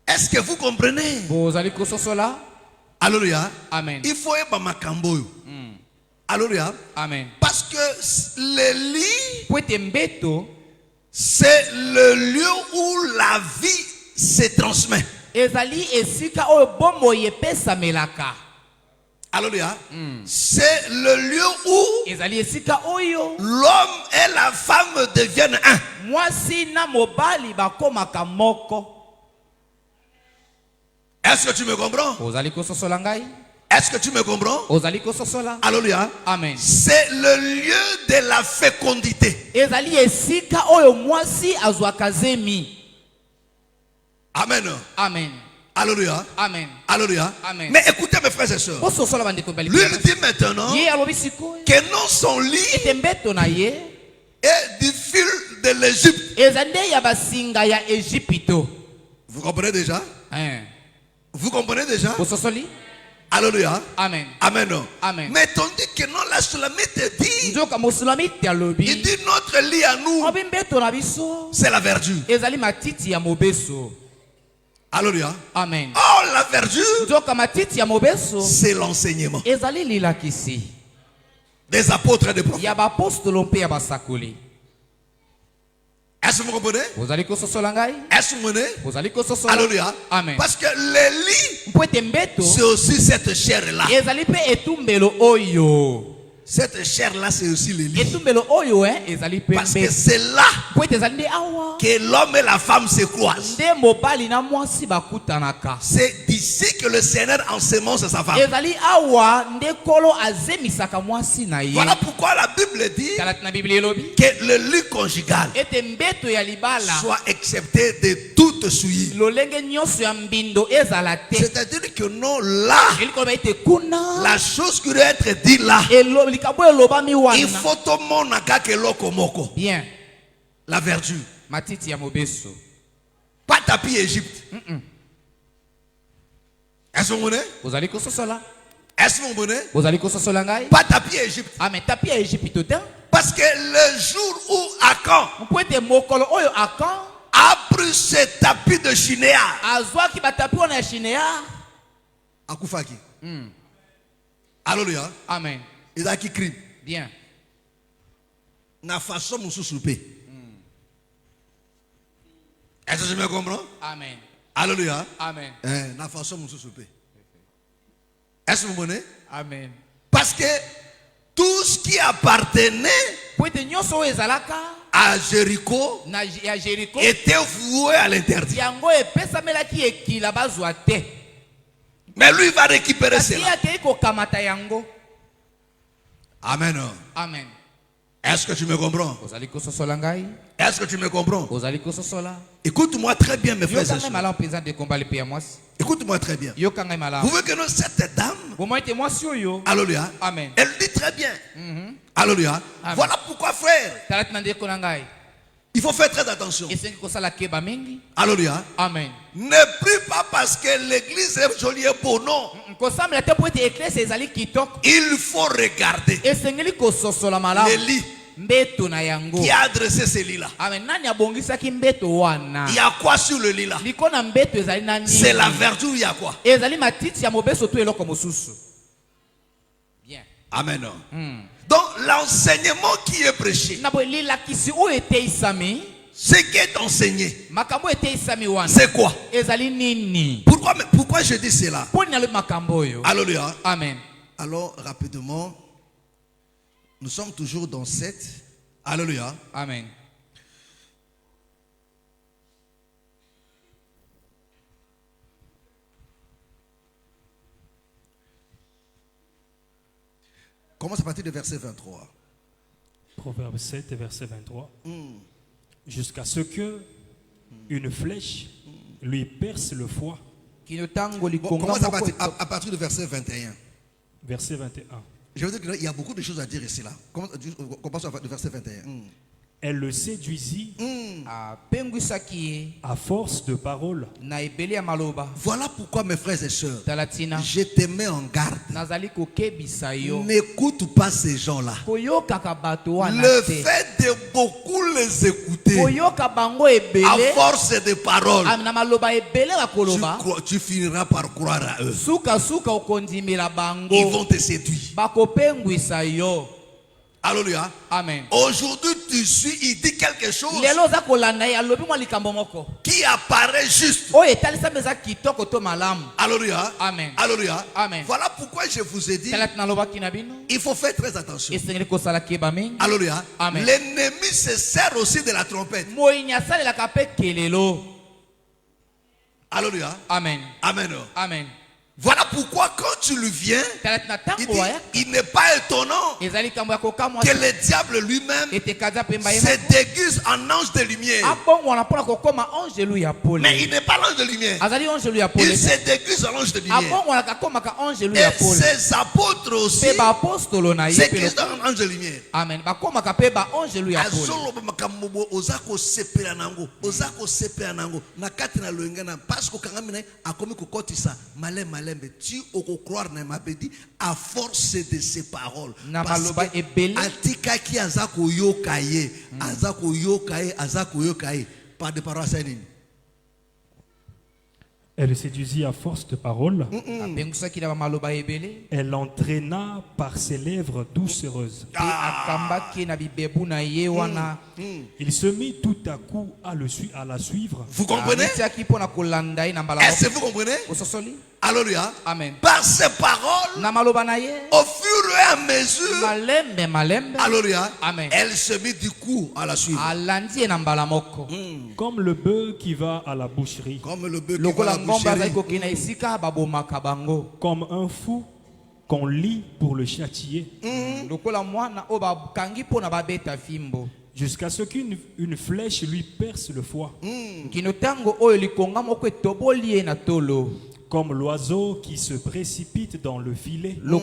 [SPEAKER 1] Est-ce que vous comprenez?
[SPEAKER 2] Bozali kososola.
[SPEAKER 1] Alléluia.
[SPEAKER 2] Amen.
[SPEAKER 1] Il faut y avoir Kamboyo. Alléluia.
[SPEAKER 2] Amen.
[SPEAKER 1] Parce que le lit,
[SPEAKER 2] Kwete mbeto.
[SPEAKER 1] c'est le lieu où la vie se transmet.
[SPEAKER 2] Ezali esika oyo bombo yepesa melaka.
[SPEAKER 1] Alléluia. C'est le lieu où
[SPEAKER 2] Ezali esika oyo
[SPEAKER 1] l'homme et la femme deviennent un.
[SPEAKER 2] mwasi na mobali bakomaka moko.
[SPEAKER 1] Est-ce que tu me comprends?
[SPEAKER 2] Ozali kososola ngai?
[SPEAKER 1] Est-ce que tu me comprends?
[SPEAKER 2] Ozali kososola?
[SPEAKER 1] Alléluia.
[SPEAKER 2] Amen.
[SPEAKER 1] C'est le lieu de la fécondité.
[SPEAKER 2] Ezali esika oyo mwasi azwaka zemi.
[SPEAKER 1] Amen.
[SPEAKER 2] Amen.
[SPEAKER 1] Alléluia.
[SPEAKER 2] Amen.
[SPEAKER 1] Alléluia.
[SPEAKER 2] Amen.
[SPEAKER 1] Mais écoutez mes frères et sœurs.
[SPEAKER 2] Kososola bandeko bali.
[SPEAKER 1] Lui il dit maintenant
[SPEAKER 2] Ye alobi sikoyo.
[SPEAKER 1] que non son lit
[SPEAKER 2] Ete mbeto na ye.
[SPEAKER 1] est du fil de l'Égypte.
[SPEAKER 2] Ezande ya basinga ya Égypto.
[SPEAKER 1] Vous comprenez déjà? Vous comprenez déjà?
[SPEAKER 2] Kososoli?
[SPEAKER 1] Alléluia.
[SPEAKER 2] Amen.
[SPEAKER 1] Amen.
[SPEAKER 2] Amen.
[SPEAKER 1] Mais tandis que non, la Soulamite dit,
[SPEAKER 2] Nzoka mosulamite alobi.
[SPEAKER 1] il dit notre lit à nous,
[SPEAKER 2] Obi mbeto na biso.
[SPEAKER 1] c'est la verdure.
[SPEAKER 2] Ezali matiti ya mobeso.
[SPEAKER 1] Alléluia.
[SPEAKER 2] Amen.
[SPEAKER 1] Oh, la verdure,
[SPEAKER 2] Nzoka matiti ya mobeso.
[SPEAKER 1] c'est l'enseignement
[SPEAKER 2] Ezali lilakisi.
[SPEAKER 1] des apôtres et des prophètes.
[SPEAKER 2] Ya bapostolo mpe ya basakoli.
[SPEAKER 1] Est-ce que vous comprenez?
[SPEAKER 2] Ozali kososola ngai?
[SPEAKER 1] Est-ce que vous comprenez?
[SPEAKER 2] Ozali kososola?
[SPEAKER 1] Alléluia.
[SPEAKER 2] Amen.
[SPEAKER 1] Parce que le lit,
[SPEAKER 2] Mpwete mbeto.
[SPEAKER 1] c'est aussi cette chair-là.
[SPEAKER 2] Ezali pe etumbelo oyo.
[SPEAKER 1] Cette chair-là, c'est aussi le lit.
[SPEAKER 2] Etumbelo oyo ezali pe
[SPEAKER 1] Parce que
[SPEAKER 2] mbeto.
[SPEAKER 1] c'est là
[SPEAKER 2] Mpwete ezali nde awa.
[SPEAKER 1] que l'homme et la femme se croisent.
[SPEAKER 2] Nde mobali na mwasi bakutanaka.
[SPEAKER 1] C'est d'ici ici que le Seigneur ensemence sa femme. Voilà pourquoi la Bible dit que le lit conjugal soit excepté de toute souillure. C'est-à-dire que non, là, la chose qui doit être dit là, il faut tout le monde bien la verdure. Pas tapis Égypte. Est-ce que vous connaissez? Est-ce que vous connaissez? Pas tapis Égypte.
[SPEAKER 2] Ah mais tapis Égypte.
[SPEAKER 1] Parce que le jour où Akan a pris ce tapis de Shinéa, Akufaki. Alléluia.
[SPEAKER 2] Amen.
[SPEAKER 1] Il a qui crime.
[SPEAKER 2] Bien.
[SPEAKER 1] Na façon mon sous-soupé. Est-ce que je me comprends?
[SPEAKER 2] Amen.
[SPEAKER 1] Alléluia.
[SPEAKER 2] Amen.
[SPEAKER 1] Na façon mon sous-soupé. Est-ce que vous comprenez?
[SPEAKER 2] Amen.
[SPEAKER 1] Parce que tout ce qui appartenait à Jéricho était voué à l'interdit. Mais lui va récupérer cela. Amen.
[SPEAKER 2] Amen.
[SPEAKER 1] Est-ce que tu me comprends? Est-ce que tu me comprends? Écoute-moi très bien, mes frères et sœurs. Écoute-moi très bien. Vous voyez que cette dame, alléluia, elle dit très bien. Alléluia. Voilà pourquoi, frère, il faut faire très attention. Alléluia.
[SPEAKER 2] Amen.
[SPEAKER 1] Ne prie pas parce que l'église est jolie et beau, non. Il faut regarder les lits qui a adressé ces lits-là. Il y a quoi sur le lit-là? C'est la verdure, il y a quoi?
[SPEAKER 2] Bien.
[SPEAKER 1] Amen. Donc l'enseignement qui est prêché, ce qui est enseigné, c'est quoi? Pourquoi je dis cela? Alléluia.
[SPEAKER 2] Amen.
[SPEAKER 1] Alors rapidement, nous sommes toujours dans 7. Alléluia.
[SPEAKER 2] Amen.
[SPEAKER 1] Commence à partir du verset 23.
[SPEAKER 3] Proverbe 7 et verset 23. Jusqu'à ce que une flèche lui perce le foie.
[SPEAKER 1] Bon, commence à partir du verset 21.
[SPEAKER 3] Verset 21.
[SPEAKER 1] Je veux dire qu'il y a beaucoup de choses à dire ici là. Commence à partir du verset 21.
[SPEAKER 3] Elle le séduisit à force de paroles.
[SPEAKER 1] Voilà pourquoi, mes frères et sœurs, je te mets en garde. N'écoute pas ces gens-là. Le fait de beaucoup les écouter à force de paroles, tu finiras par croire à eux. Ils vont te séduire. Alléluia.
[SPEAKER 2] Amen.
[SPEAKER 1] Aujourd'hui, tu suis, il dit quelque chose qui apparaît juste. Alléluia.
[SPEAKER 2] Amen.
[SPEAKER 1] Alléluia.
[SPEAKER 2] Amen.
[SPEAKER 1] Voilà pourquoi je vous ai dit, il faut faire très attention. Alléluia. L'ennemi se sert aussi de la trompette. Alléluia.
[SPEAKER 2] Amen.
[SPEAKER 1] Amen.
[SPEAKER 2] Amen.
[SPEAKER 1] Voilà pourquoi quand tu lui viens, il n'est pas étonnant que le diable lui-même se déguise en ange de lumière. Mais il n'est pas l'ange de lumière. Il se déguise en ange de lumière. Et ses apôtres aussi se déguisent en ange de lumière.
[SPEAKER 2] Amen.
[SPEAKER 1] Tu au croire à force de ces paroles. Parce que Atika qui azako yokaye, azako yokaye, par des paroles saines.
[SPEAKER 3] Elle séduisit à force de paroles. Elle entraîna par ses lèvres doucereuses. Il se mit tout à coup à la suivre.
[SPEAKER 1] Vous comprenez? Est-ce que vous comprenez? Alléluia.
[SPEAKER 2] Amen.
[SPEAKER 1] Par ses paroles, au fur et à mesure, alléluia,
[SPEAKER 2] amen,
[SPEAKER 1] elle se met du coup à la suivre.
[SPEAKER 3] Comme le bœuf qui va à la boucherie.
[SPEAKER 1] Comme le bœuf qui va à la boucherie.
[SPEAKER 3] Comme un fou qu'on lie pour le châtier. Jusqu'à ce qu'une flèche lui perce le foie. Comme l'oiseau qui se précipite dans le filet.
[SPEAKER 1] On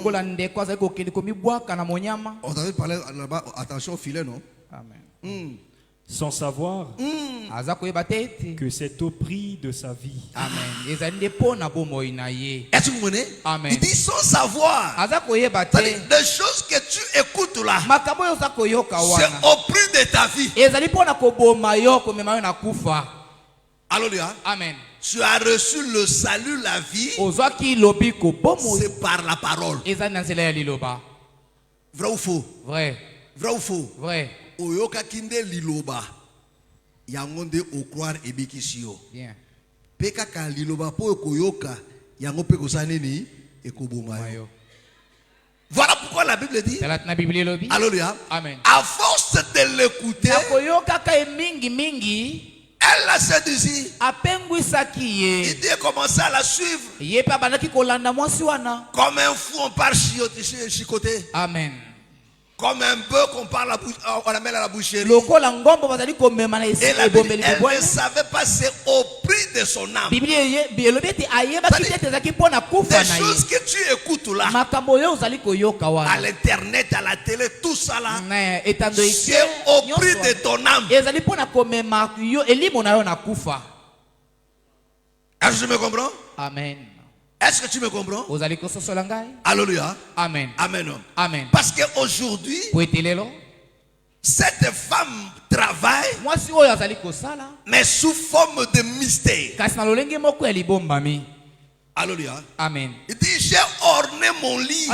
[SPEAKER 1] avait parlé là-bas, attention au filet, non?
[SPEAKER 3] Amen. Sans savoir que c'est au prix de sa vie.
[SPEAKER 1] Amen. Est-ce que vous comprenez? Il dit sans savoir. Les choses que tu écoutes là, c'est au prix de ta vie. Alléluia.
[SPEAKER 2] Amen.
[SPEAKER 1] Tu as reçu le salut, la vie, c'est par la parole. Vrai ou faux?
[SPEAKER 2] Vrai.
[SPEAKER 1] Vrai ou faux?
[SPEAKER 2] Vrai.
[SPEAKER 1] Oyoka kinde liloba yangonde okroire ebikisio. Bien. Peka ka liloba po koyoka yango pe kosaneni ekoboma yo. Voilà pourquoi la Bible dit. Alléluia.
[SPEAKER 2] Amen.
[SPEAKER 1] À force de l'écouter, elle l'a séduit. Il dit commencer à la suivre. Comme un fou on part chicoter.
[SPEAKER 2] Amen.
[SPEAKER 1] Comme un bœuf qu'on parle on amène à la boucherie. Et la Bible, elle ne savait pas, c'est au prix de son âme. Des choses que tu écoutes là, à l'internet, à la télé, tout ça là, c'est au prix de ton âme. Est-ce que tu me comprends?
[SPEAKER 2] Amen.
[SPEAKER 1] Est-ce que tu me comprends? Alléluia.
[SPEAKER 2] Amen.
[SPEAKER 1] Amen.
[SPEAKER 2] Amen.
[SPEAKER 1] Parce qu'aujourd'hui, cette femme travaille, mais sous forme de mystère. Alléluia.
[SPEAKER 2] Amen.
[SPEAKER 1] Il dit, j'ai orné mon lit.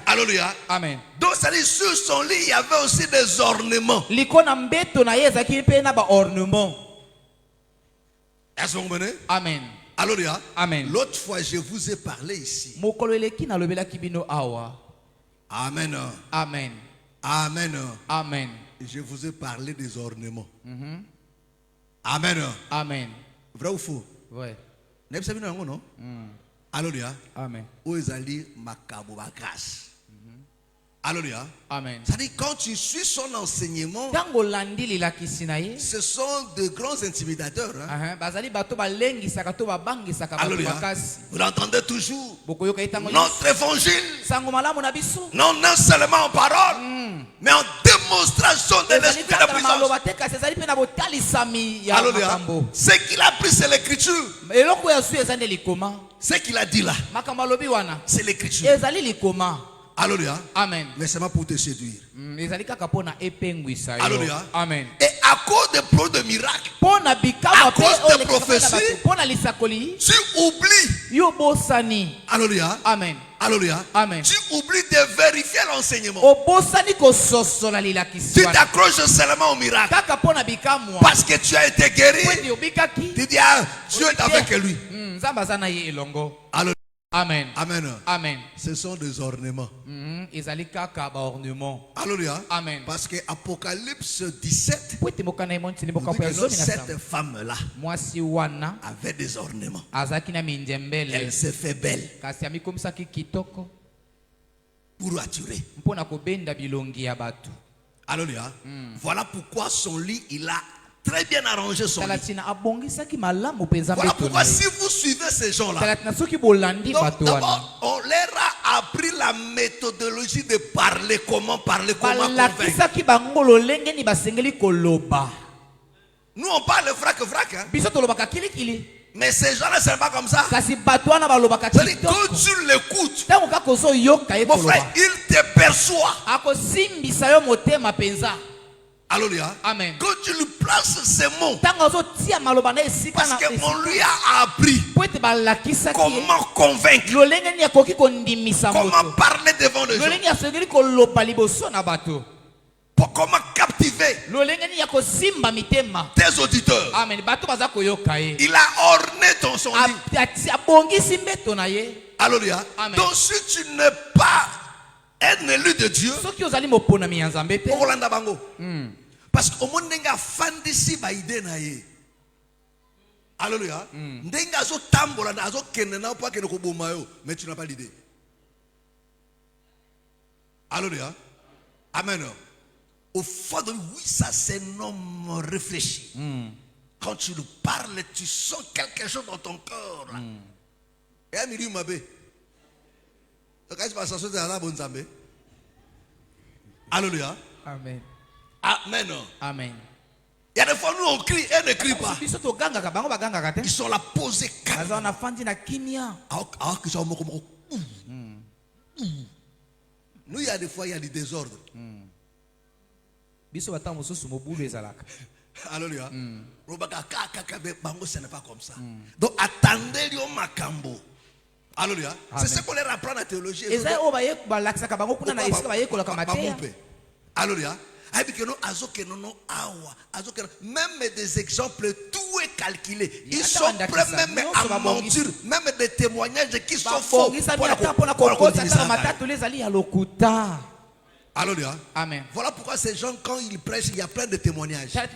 [SPEAKER 1] Alléluia.
[SPEAKER 2] Amen.
[SPEAKER 1] Donc, ça dit, sur son lit, il y avait aussi des ornements. Est-ce que vous comprenez?
[SPEAKER 2] Amen.
[SPEAKER 1] Alléluia.
[SPEAKER 2] Amen.
[SPEAKER 1] L'autre fois, je vous ai parlé ici. Amen.
[SPEAKER 2] Amen.
[SPEAKER 1] Amen.
[SPEAKER 2] Amen.
[SPEAKER 1] Je vous ai parlé des ornements. Amen.
[SPEAKER 2] Amen.
[SPEAKER 1] Vrai ou faux?
[SPEAKER 2] Vrai.
[SPEAKER 1] Non? Alléluia.
[SPEAKER 2] Amen.
[SPEAKER 1] Oezali makabo bakas. Alléluia.
[SPEAKER 2] Amen.
[SPEAKER 1] C'est-à-dire quand tu suis son enseignement, ce sont de grands intimidateurs. Hein? Alléluia. Vous l'entendez toujours. Notre évangile, non seulement en parole, mais en démonstration de l'esprit de puissance. Alléluia. Ce qu'il a pris, c'est l'écriture. Ce qu'il a dit là, c'est l'écriture. Alléluia.
[SPEAKER 2] Amen.
[SPEAKER 1] Mais c'est pour te séduire. Alléluia.
[SPEAKER 2] Amen.
[SPEAKER 1] Et à cause des preuves de miracles, à cause des prophéties, tu oublies. Alléluia.
[SPEAKER 2] Amen.
[SPEAKER 1] Alléluia.
[SPEAKER 2] Amen.
[SPEAKER 1] Tu oublies de vérifier l'enseignement. Tu t'accroches seulement au miracle. Parce que tu as été guéri. Tu dis, ah, Dieu est avec lui. Alléluia.
[SPEAKER 2] Amen.
[SPEAKER 1] Amen.
[SPEAKER 2] Amen.
[SPEAKER 1] Ce sont des ornements. Alléluia.
[SPEAKER 2] Amen.
[SPEAKER 1] Parce que Apocalypse 17, cette femme-là avait des ornements. Elle s'est fait belle pour attirer. Alléluia. Voilà pourquoi son lit, il a très bien arrangé son lit. Voilà pourquoi si vous suivez ces gens-là, d'abord, on leur a appris la méthodologie de parler, comment convaincre. Nous on parle frac. Hein? Mais ces gens-là, c'est pas comme ça. C'est-à-dire, quand tu l'écoutes, mon frère, il te perçoit. Alléluia.
[SPEAKER 2] Amen.
[SPEAKER 1] Quand tu lui places ces mots, parce qu'on lui a appris comment convaincre, comment parler devant les gens, comment capter captiver tes auditeurs.
[SPEAKER 2] Amen.
[SPEAKER 1] Il a orné ton lit. Alléluia. Donc si tu n'es pas un élu de Dieu, parce qu'au monde n'a fandisi ba idée na ye. Alléluia. Ndenga zo tambola na zo kenena pa kene ko boma yo, mais tu n'as pas l'idée. Alléluia. Amen. Au fond de lui, oui, ça c'est un homme réfléchi. Quand tu lui parles, tu sens quelque chose dans ton corps. Et à midi, ma bé. Quand tu vas s'asseoir dans la bonne zambé. Alléluia.
[SPEAKER 2] Amen.
[SPEAKER 1] Amen.
[SPEAKER 2] Amen.
[SPEAKER 1] Il y a des fois nous on crie et ne crie pas. Ils sont là posés calmes. Nous il y a des fois il y a du désordre. Alléluia. Ce n'est pas comme ça. Donc attendez le makambo. Alléluia. C'est ce qu'on leur apprend à la théologie. Alléluia. Même des exemples, tout est calculé. Ils sont prêts même à mentir, même des témoignages qui sont faux. Alléluia.
[SPEAKER 2] Amen.
[SPEAKER 1] Voilà pourquoi ces gens, quand ils prêchent, il y a plein de témoignages. Un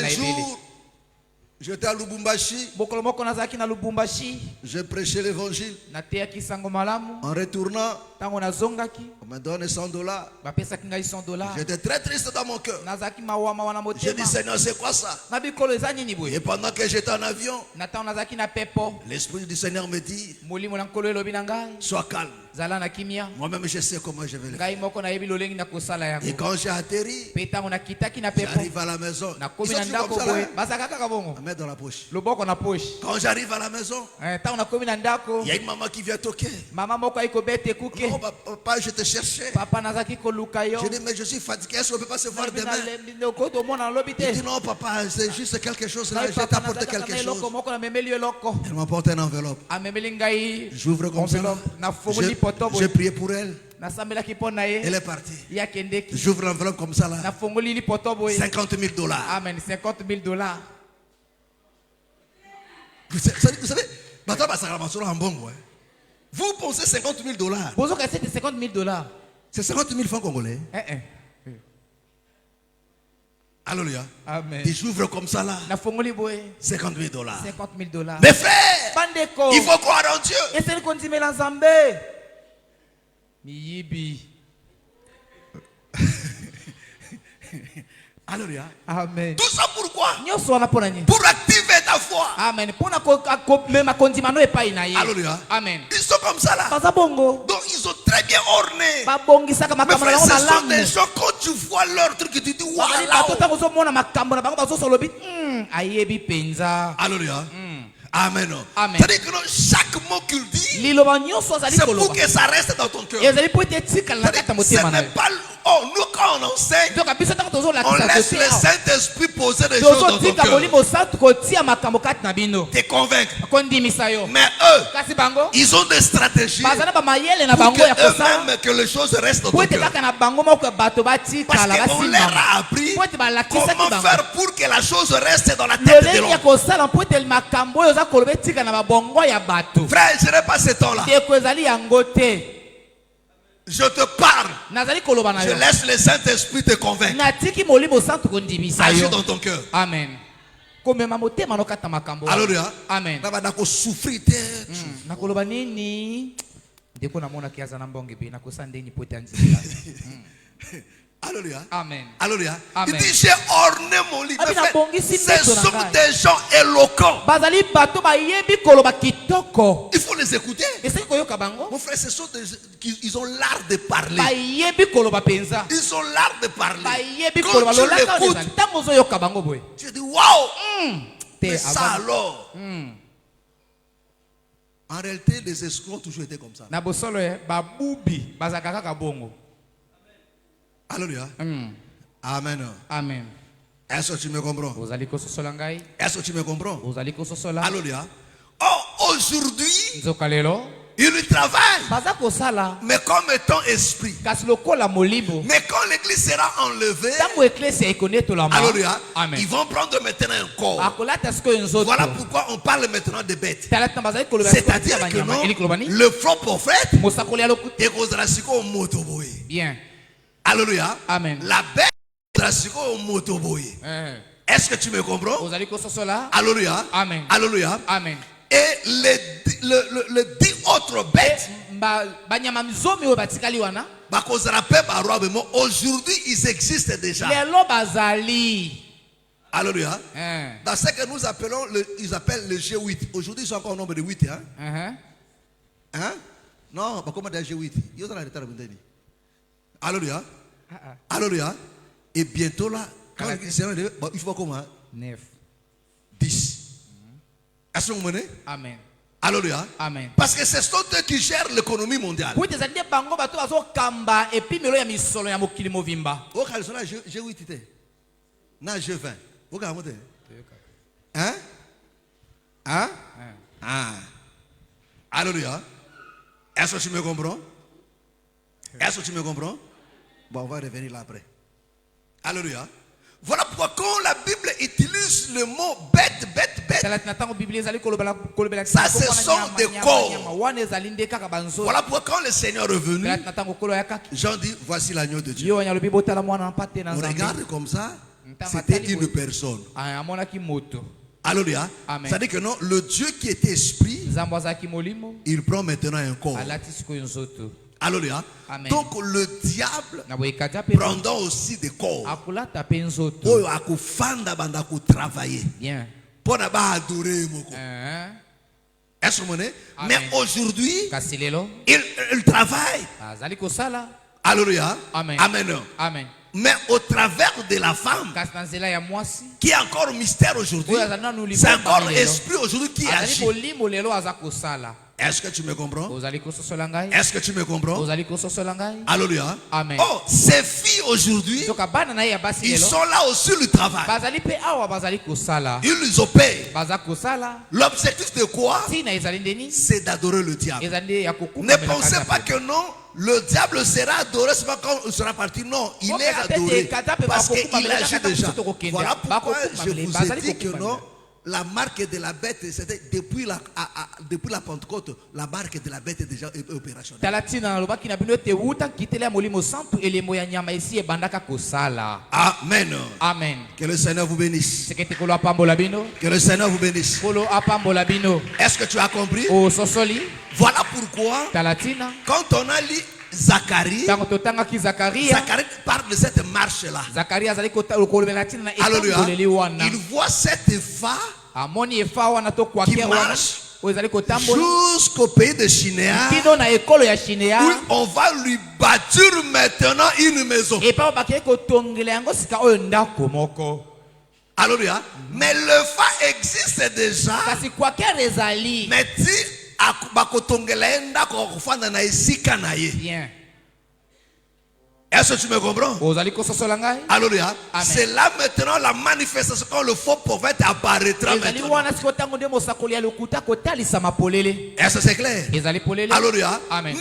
[SPEAKER 1] jour, j'étais à Lubumbashi. J'ai prêché l'évangile. En retournant, on me donne $100. J'étais très triste dans mon cœur. J'ai dit, Seigneur, c'est quoi ça? Et pendant que j'étais en avion, l'Esprit du Seigneur me dit, sois calme. Moi-même, je sais comment je vais le faire. Et quand j'ai atterri, j'arrive à la maison. Ils sont comme ça, là. Mettre dans la poche. Quand j'arrive à la maison, il y a une maman qui vient toquer. Oh, papa, je te cherchais. Je dis, mais je suis fatigué. Est-ce qu'on ne peut pas se voir demain? Il dit, non, papa, c'est juste quelque chose là. Je t'ai apporté quelque chose. Elle m'apporte une enveloppe. J'ouvre comme ça. J'ai prié pour elle. Elle est partie. J'ouvre l'enveloppe comme ça là. $50,000.
[SPEAKER 2] Amen. $50,000.
[SPEAKER 1] Vous savez, vous pensez $50,000. C'est 50 000 francs congolais. Alléluia.
[SPEAKER 2] Amen.
[SPEAKER 1] Et j'ouvre comme ça là. $50,000.
[SPEAKER 2] $50,000.
[SPEAKER 1] Mes frères, il faut croire en Dieu. Alléluia.
[SPEAKER 2] Amen.
[SPEAKER 1] Tout ça pourquoi? Pour activer ta foi.
[SPEAKER 2] Amen.
[SPEAKER 1] Alléluia.
[SPEAKER 2] Amen.
[SPEAKER 1] Ils sont comme ça là. Donc ils sont très bien ornés. Mes frères, ce sont des gens, quand tu vois leur truc, tu te dis waouh. Alléluia. Amen. C'est-à-dire que chaque mot qu'il dit, c'est pour que ça reste dans ton cœur. Ce n'est pas. Oh, nous quand on enseigne, on laisse le Saint-Esprit poser des choses dans ton cœur. Te convaincre. Mais eux, ils ont des stratégies pour que eux-mêmes que les choses restent dans ton cœur. Parce qu'on leur a appris comment faire pour que la chose reste dans la tête de l'homme. Frère, je n'ai pas ce temps-là. Je te parle. Je laisse le Saint-Esprit te convaincre. Agis dans ton cœur.
[SPEAKER 2] Amen.
[SPEAKER 1] Alléluia.
[SPEAKER 2] Amen.
[SPEAKER 1] Souffrir. Alléluia.
[SPEAKER 2] Amen.
[SPEAKER 1] Alléluia.
[SPEAKER 2] Amen.
[SPEAKER 1] Il dit, j'ai orné mon lit. Ce sont des gens éloquents. Il faut les écouter. Mon frère, ce sont ils ont l'art de parler. Ils ont l'art de parler. Quand tu l'écoutes, tu dis, waouh. Mais ça alors. En réalité, les escrocs ont toujours été comme ça. Alléluia. Amen.
[SPEAKER 2] Amen.
[SPEAKER 1] Est-ce que tu me comprends? Est-ce que tu me comprends?
[SPEAKER 2] Alléluia.
[SPEAKER 1] Alléluia. Oh, aujourd'hui, Il travaille. Mais comme étant esprit. Mais quand l'église sera enlevée, alléluia, ils vont prendre maintenant un corps. Voilà pourquoi on parle maintenant de bêtes. C'est-à-dire que non, le faux prophète est bien. Alléluia.
[SPEAKER 2] Amen.
[SPEAKER 1] La bête est-ce que tu me comprends? Alléluia.
[SPEAKER 2] Amen.
[SPEAKER 1] Alléluia.
[SPEAKER 2] Amen.
[SPEAKER 1] Et les 10 autres bêtes, aujourd'hui ils existent déjà. Alléluia. Dans ce que nous appelons, ils appellent le G8. Aujourd'hui ils sont encore au nombre de 8. Hein? Hein? Non, comment dire G8? Alléluia. Alléluia. Et bientôt là, quand il faut comment?
[SPEAKER 2] 9.
[SPEAKER 1] 10. Est-ce que vous menez?
[SPEAKER 2] Amen.
[SPEAKER 1] Alléluia.
[SPEAKER 2] Amen.
[SPEAKER 1] Parce que ce sont eux qui gèrent l'économie mondiale.
[SPEAKER 2] Oui, des années bango bato bazo kamba et puis melo ya misolo ya mokili movimba.
[SPEAKER 1] Au Californie, G8 était. Na G20. Au Californie. Hein? Hein? Ah. Alléluia. Est-ce que tu me comprends? Est-ce que tu me comprends? Bon, on va revenir là après. Alléluia. Voilà pourquoi quand la Bible utilise le mot bête, ça ce sont des corps. Voilà pourquoi quand le Seigneur est venu, Jean dit, voici l'agneau de Dieu. On regarde comme ça, c'était une personne. Alléluia. C'est-à-dire que non, le Dieu qui était esprit, il prend maintenant un corps. Alléluia. Donc le diable prendra aussi des corps. Pour travailler. Pour adorer. Est-ce que vous comprenez? Mais aujourd'hui, il travaille. Alléluia.
[SPEAKER 2] Amen.
[SPEAKER 1] Amen.
[SPEAKER 2] Amen.
[SPEAKER 1] Mais au travers de la femme, qui est encore mystère aujourd'hui, c'est encore l'esprit aujourd'hui qui agit. Est-ce que tu me comprends? Est-ce que tu me comprends? Alléluia.
[SPEAKER 2] Amen.
[SPEAKER 1] Oh, ces filles aujourd'hui, ils sont là aussi le travail. Ils les opèrent. L'objectif de quoi? C'est d'adorer le diable. Ne pensez pas que non, le diable sera adoré, c'est pas quand il sera parti. Non, il est adoré parce qu'il agit déjà. Voilà pourquoi je vous ai dit que non, la marque de la bête, c'était depuis la Pentecôte, la marque de la bête est déjà opérationnelle. Amen.
[SPEAKER 2] Amen.
[SPEAKER 1] Que le Seigneur vous bénisse. Que le Seigneur vous bénisse. Est-ce que tu as compris? Voilà pourquoi, quand on a lu Zacharie parle de cette marche-là. Alléluia. Il voit cette femme qui marche jusqu'au pays de Shinéar, où on va lui bâtir maintenant une maison. Alléluia. Mais le fa existe déjà. Mais si bien. Est-ce que tu me comprends? Alléluia. C'est là maintenant la manifestation quand le faux prophète apparaîtra maintenant. Est-ce que c'est clair? Alléluia.
[SPEAKER 2] Mais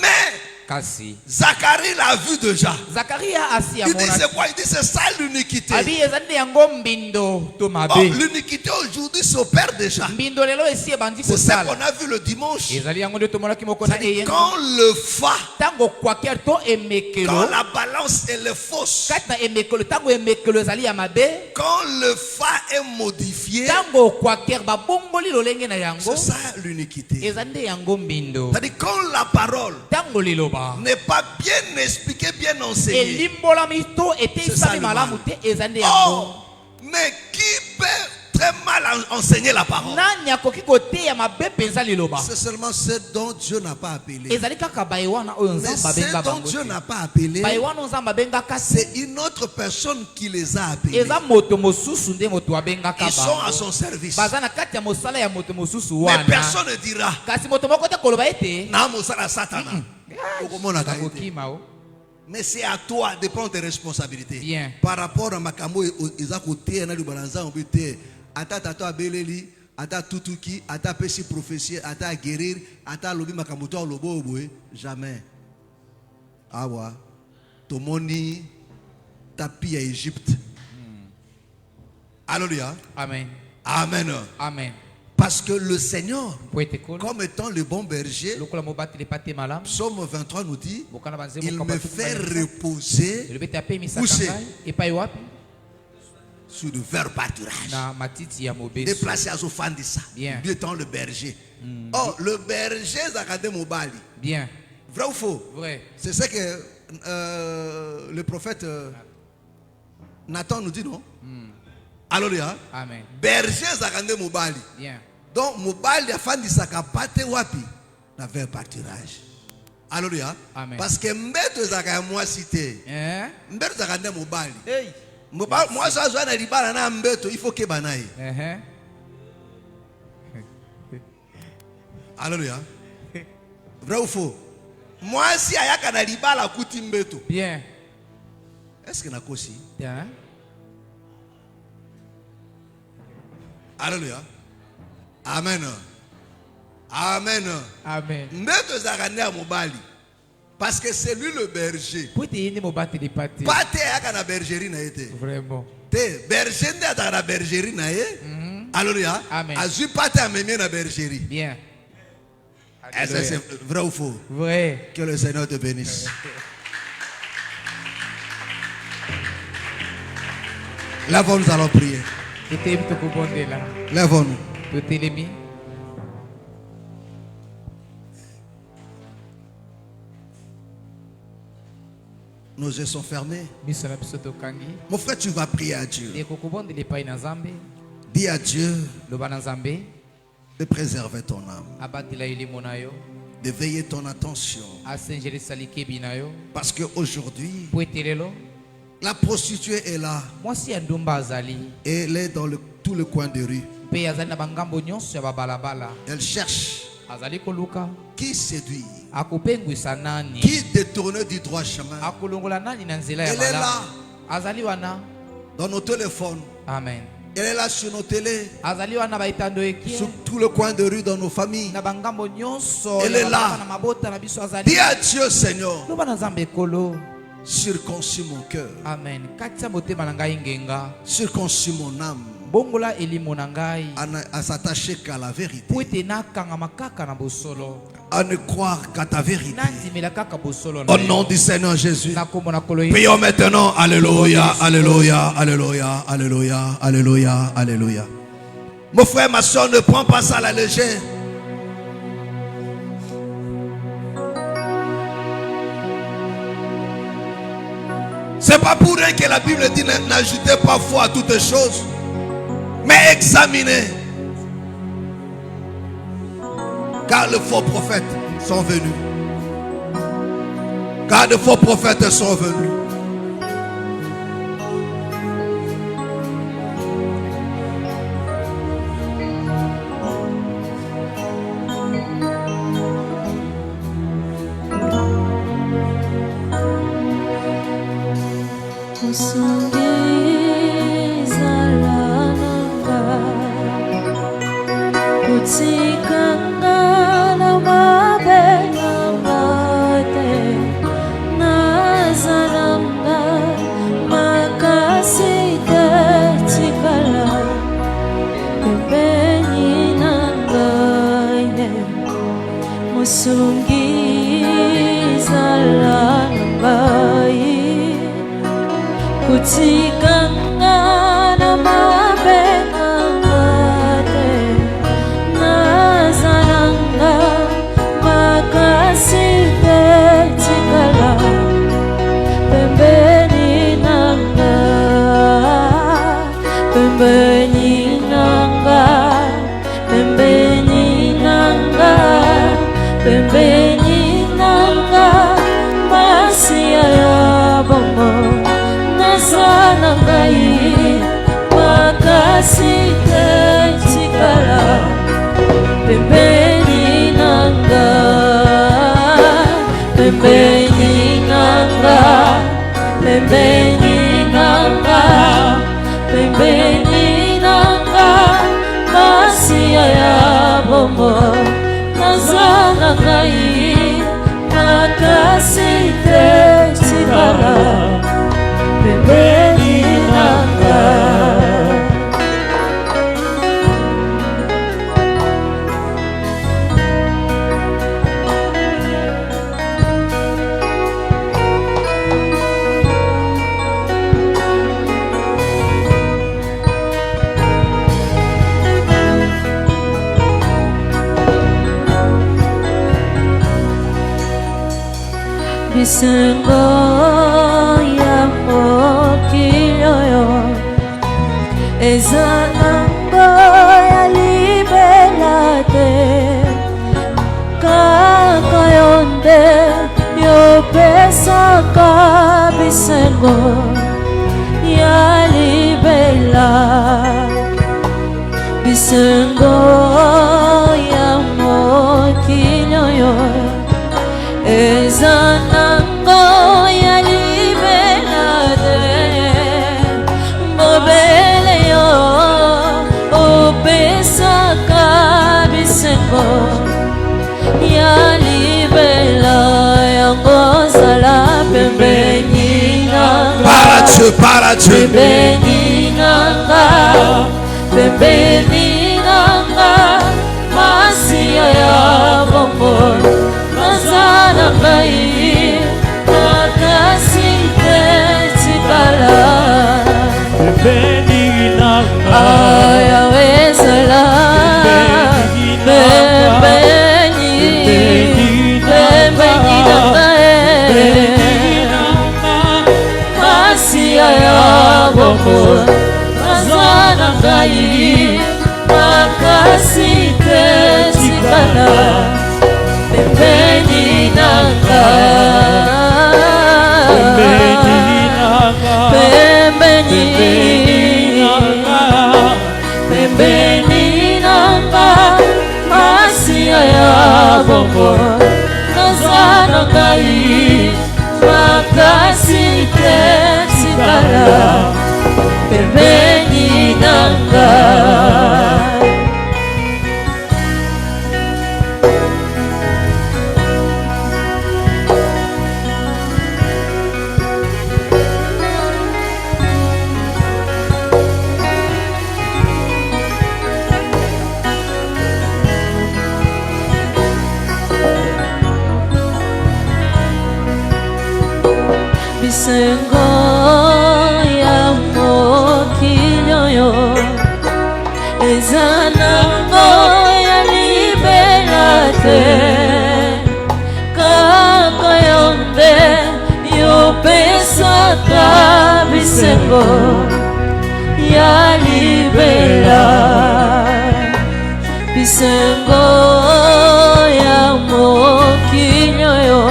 [SPEAKER 1] Zacharie l'a vu déjà. Il dit c'est quoi? Il dit c'est ça l'iniquité. Oh, l'iniquité aujourd'hui s'opère déjà. C'est ça qu'on a vu le dimanche. Quand le fa, quand la balance elle est fausse, quand le fa est modifié, c'est ça l'iniquité. C'est-à-dire quand la parole n'est pas bien expliqué, bien enseigné. C'est ça le mal. Oh, mais qui peut très mal enseigner la parole? C'est seulement ce dont Dieu n'a pas appelé. Mais ce dont Dieu n'a pas appelé, c'est une autre personne qui les a appelés. Ils sont à son service. Mais personne ne dira mais c'est à toi de prendre tes responsabilités. Bien. Par rapport à Makambo et Isakoté, ata tutuki, ata pesi prophétie, ata guérir, ata lobi makamoto au lobo oboe, jamais. Ah ouais. Tomoni tapi à Égypte. Alléluia.
[SPEAKER 2] Amen.
[SPEAKER 1] Amen.
[SPEAKER 2] Amen.
[SPEAKER 1] Parce que le Seigneur, comme étant le bon berger, Psaume 23 nous dit, il me fait reposer sur de verts pâturages. Déplacé à Zofandissa. Bien étant le berger. Oh, le berger Zakade Mobali.
[SPEAKER 2] Bien.
[SPEAKER 1] Vrai ou faux?
[SPEAKER 2] Vrai.
[SPEAKER 1] C'est ça que le prophète Nathan nous dit, non? Alléluia.
[SPEAKER 2] Amen.
[SPEAKER 1] Berger Zakade Mobali.
[SPEAKER 2] Bien.
[SPEAKER 1] Donc, Mobali a fait sa pâte wapi na vers pâturage. Alléluia.
[SPEAKER 2] Amen.
[SPEAKER 1] Parce que Mbeto Zaka moi cité. Mbeto Zaka Mobali. Hey. Moi, ça, je vais aller à Mbeto, il faut que banaï. Alléluia. Vrai ou faux? Moi, si Ayaka na libala kuti Mbeto.
[SPEAKER 2] Bien.
[SPEAKER 1] Est-ce que na kosi?
[SPEAKER 2] Bien.
[SPEAKER 1] Alléluia. Amen. Amen.
[SPEAKER 2] Amen.
[SPEAKER 1] Mbeto Zakane à Mobali. Parce que c'est lui le berger. Pate à la bergerie na été.
[SPEAKER 2] Vraiment.
[SPEAKER 1] Te berger à la bergerie na été. Alléluia.
[SPEAKER 2] Amen.
[SPEAKER 1] Azu pate à mener la bergerie.
[SPEAKER 2] Bien.
[SPEAKER 1] Est-ce que c'est vrai ou faux?
[SPEAKER 2] Vrai.
[SPEAKER 1] Que le Seigneur te bénisse. Lève-nous, nous allons prier. Lève-nous. Nos yeux sont fermés. Mon frère, tu vas prier à Dieu. Dis à Dieu de préserver ton âme, de veiller ton attention. Parce qu'aujourd'hui, la prostituée est là. Et elle est dans tout le coin de rue. Elle cherche qui séduit, qui détourne du droit chemin. Elle est là dans nos téléphones.
[SPEAKER 2] Amen.
[SPEAKER 1] Elle est là sur nos télés, sur tout le coin de rue dans nos familles. Elle est là. Dis à Dieu, Seigneur, circoncis mon cœur, circoncis mon âme, à s'attacher qu'à la vérité, à ne croire qu'à ta vérité. Au nom du Seigneur Jésus, prions maintenant. Alléluia, alléluia, alléluia, alléluia, alléluia, alléluia. Mon frère, ma soeur, ne prends pas ça à la légère. C'est pas pour rien que la Bible dit n'ajoutez pas foi à toutes choses, mais examinez. Car les faux prophètes sont venus. Car de faux prophètes sont venus.
[SPEAKER 4] bisengo ya mokili eza nango ya libela te kaka yo nde yopesaka bisengo ya libela bisengo ya mokili oyo eza nango ya libela te mobele yo opesaka bisengo ya libela yango zala pembeni nanga
[SPEAKER 1] para Dieu
[SPEAKER 4] pembeni nanga pembeni nanga masiya ya bongo nazana ngai makasi te tikala
[SPEAKER 3] pembeni nanga
[SPEAKER 4] Yawe zala pembeni nanga masiya ya bongo nazana ngai makasi te tikala pembeni nanga pembeni nanga masiya ya bongo nazana ngai makasi te tikala pembeni nanga bisengo ya mokili oyo eza nango ya libela te kaka yo nde yopesaka bisengo ya libela bisengo ya mokili oyo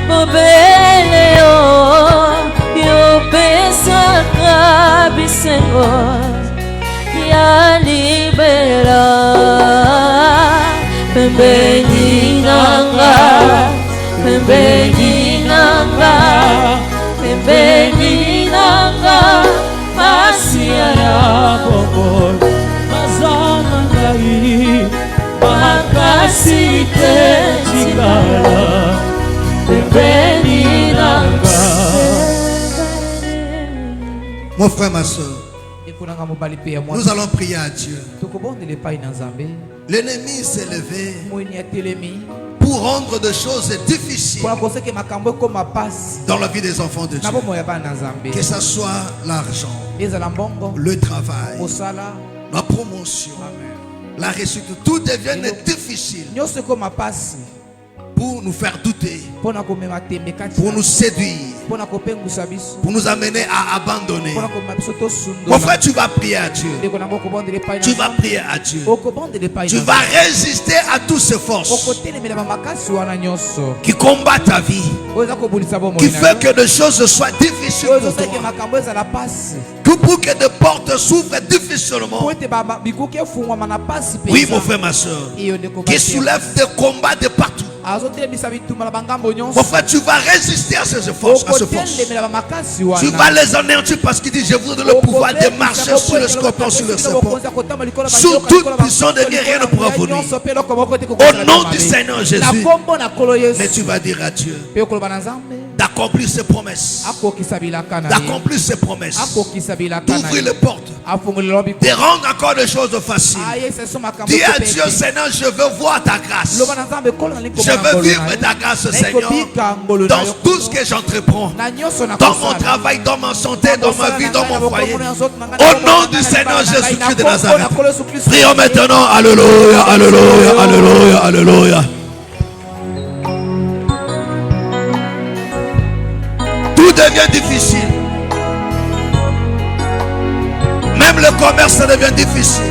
[SPEAKER 4] mobele yo yopesaka bisengo ya libela pembeni nanga pembeni nanga pembeni nanga masiya ya bongo nazana ngai makasi te tikala
[SPEAKER 1] Mon frère, ma soeur, nous allons prier à Dieu. L'ennemi s'est levé pour rendre des choses difficiles dans la vie des enfants de Dieu. Que ce soit l'argent, le travail, la promotion, la réussite, tout devient difficile pour nous faire douter, pour nous séduire, pour nous amener à abandonner. Mon frère, tu vas prier à Dieu. Tu vas prier à Dieu. Tu vas résister à toutes ces forces qui combattent ta vie, qui fait que les choses soient difficiles pour toi, pour que des portes s'ouvrent difficilement. Oui, mon frère, ma soeur, qui soulève des combats de partout. Mon frère, tu vas résister à ces forces, Tu vas les anéantir parce qu'il dit: je vous donne le pouvoir de marcher sur le scorpion, sur le serpent, sur toute puissance de rien ne pourra vous nuire. Au nom du Seigneur Jésus. Mais tu vas dire à Dieu: d'accomplir ses promesses. D'accomplir ses promesses. D'ouvrir les portes. De rendre encore des choses faciles. Dis à Dieu, Seigneur, je veux voir ta grâce. Je veux vivre ta grâce, Seigneur, dans tout ce que j'entreprends. Dans mon travail, dans ma santé, dans ma vie, dans mon foyer. Au nom du Seigneur Jésus-Christ de Nazareth. Prions maintenant. Alléluia, alléluia, alléluia, alléluia. Tout devient difficile. Même le commerce, ça devient difficile.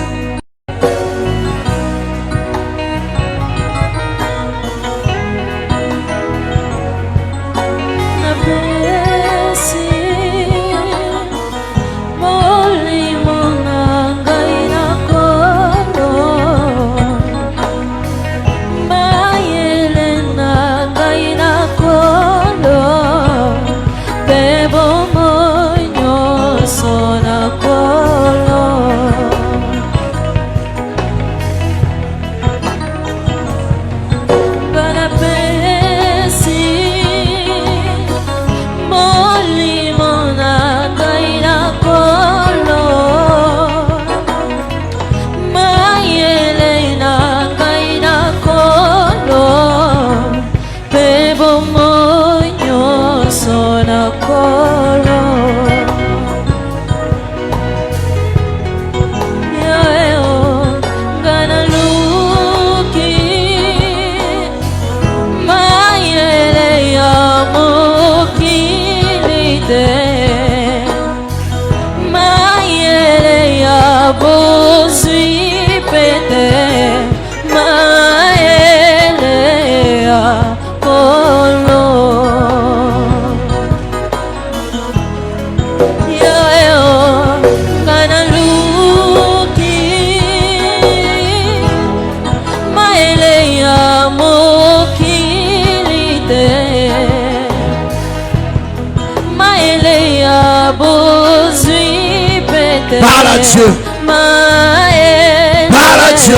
[SPEAKER 1] Parle à Dieu. Parle à Dieu.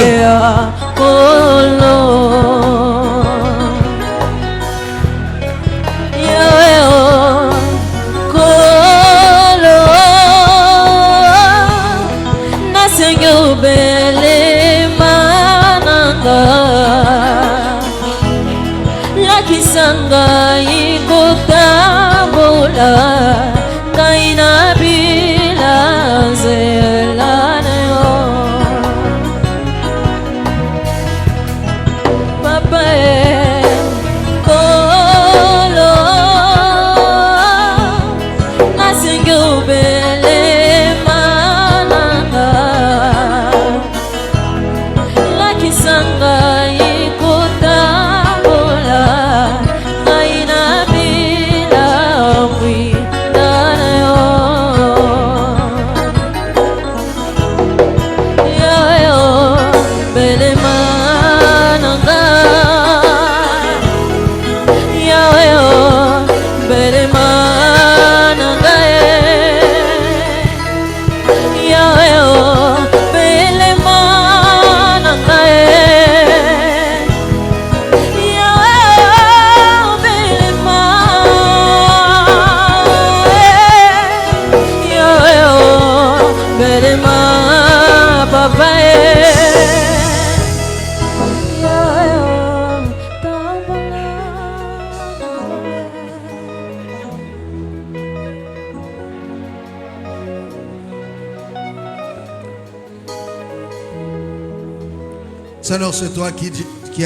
[SPEAKER 1] Seigneur, c'est toi qui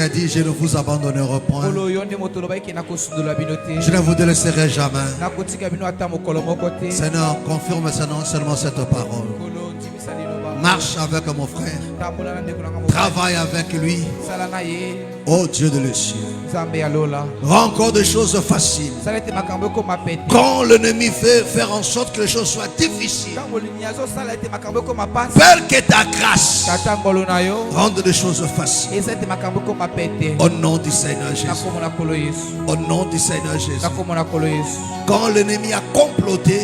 [SPEAKER 1] as dit, je ne vous abandonnerai point. Je ne vous délaisserai jamais. Seigneur, confirme seulement cette parole. Marche avec mon frère. Travaille avec lui. Oh Dieu de les cieux. Rends encore des choses faciles. Quand l'ennemi fait faire en sorte que les choses soient difficiles, Père, que ta grâce rende des choses faciles. Au nom du Seigneur Jésus. Au nom du Seigneur Jésus. Quand l'ennemi a comploté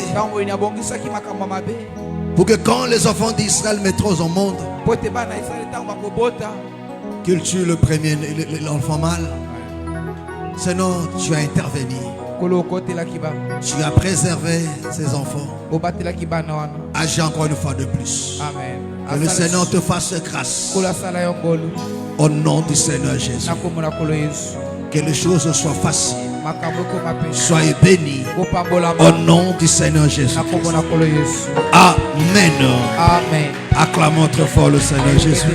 [SPEAKER 1] pour que quand les enfants d'Israël mettront au monde, qu'il tue le premier, l'enfant mâle, Seigneur, tu as intervenu. Tu as préservé ces enfants. Agis encore une fois de plus.
[SPEAKER 2] Amen.
[SPEAKER 1] Que le Seigneur te fasse grâce. Au nom du Seigneur Jésus. Que les choses soient faciles. Soyez bénis. Au nom du Seigneur Jésus. Amen.
[SPEAKER 2] Amen.
[SPEAKER 1] Acclamons très fort le Seigneur Jésus.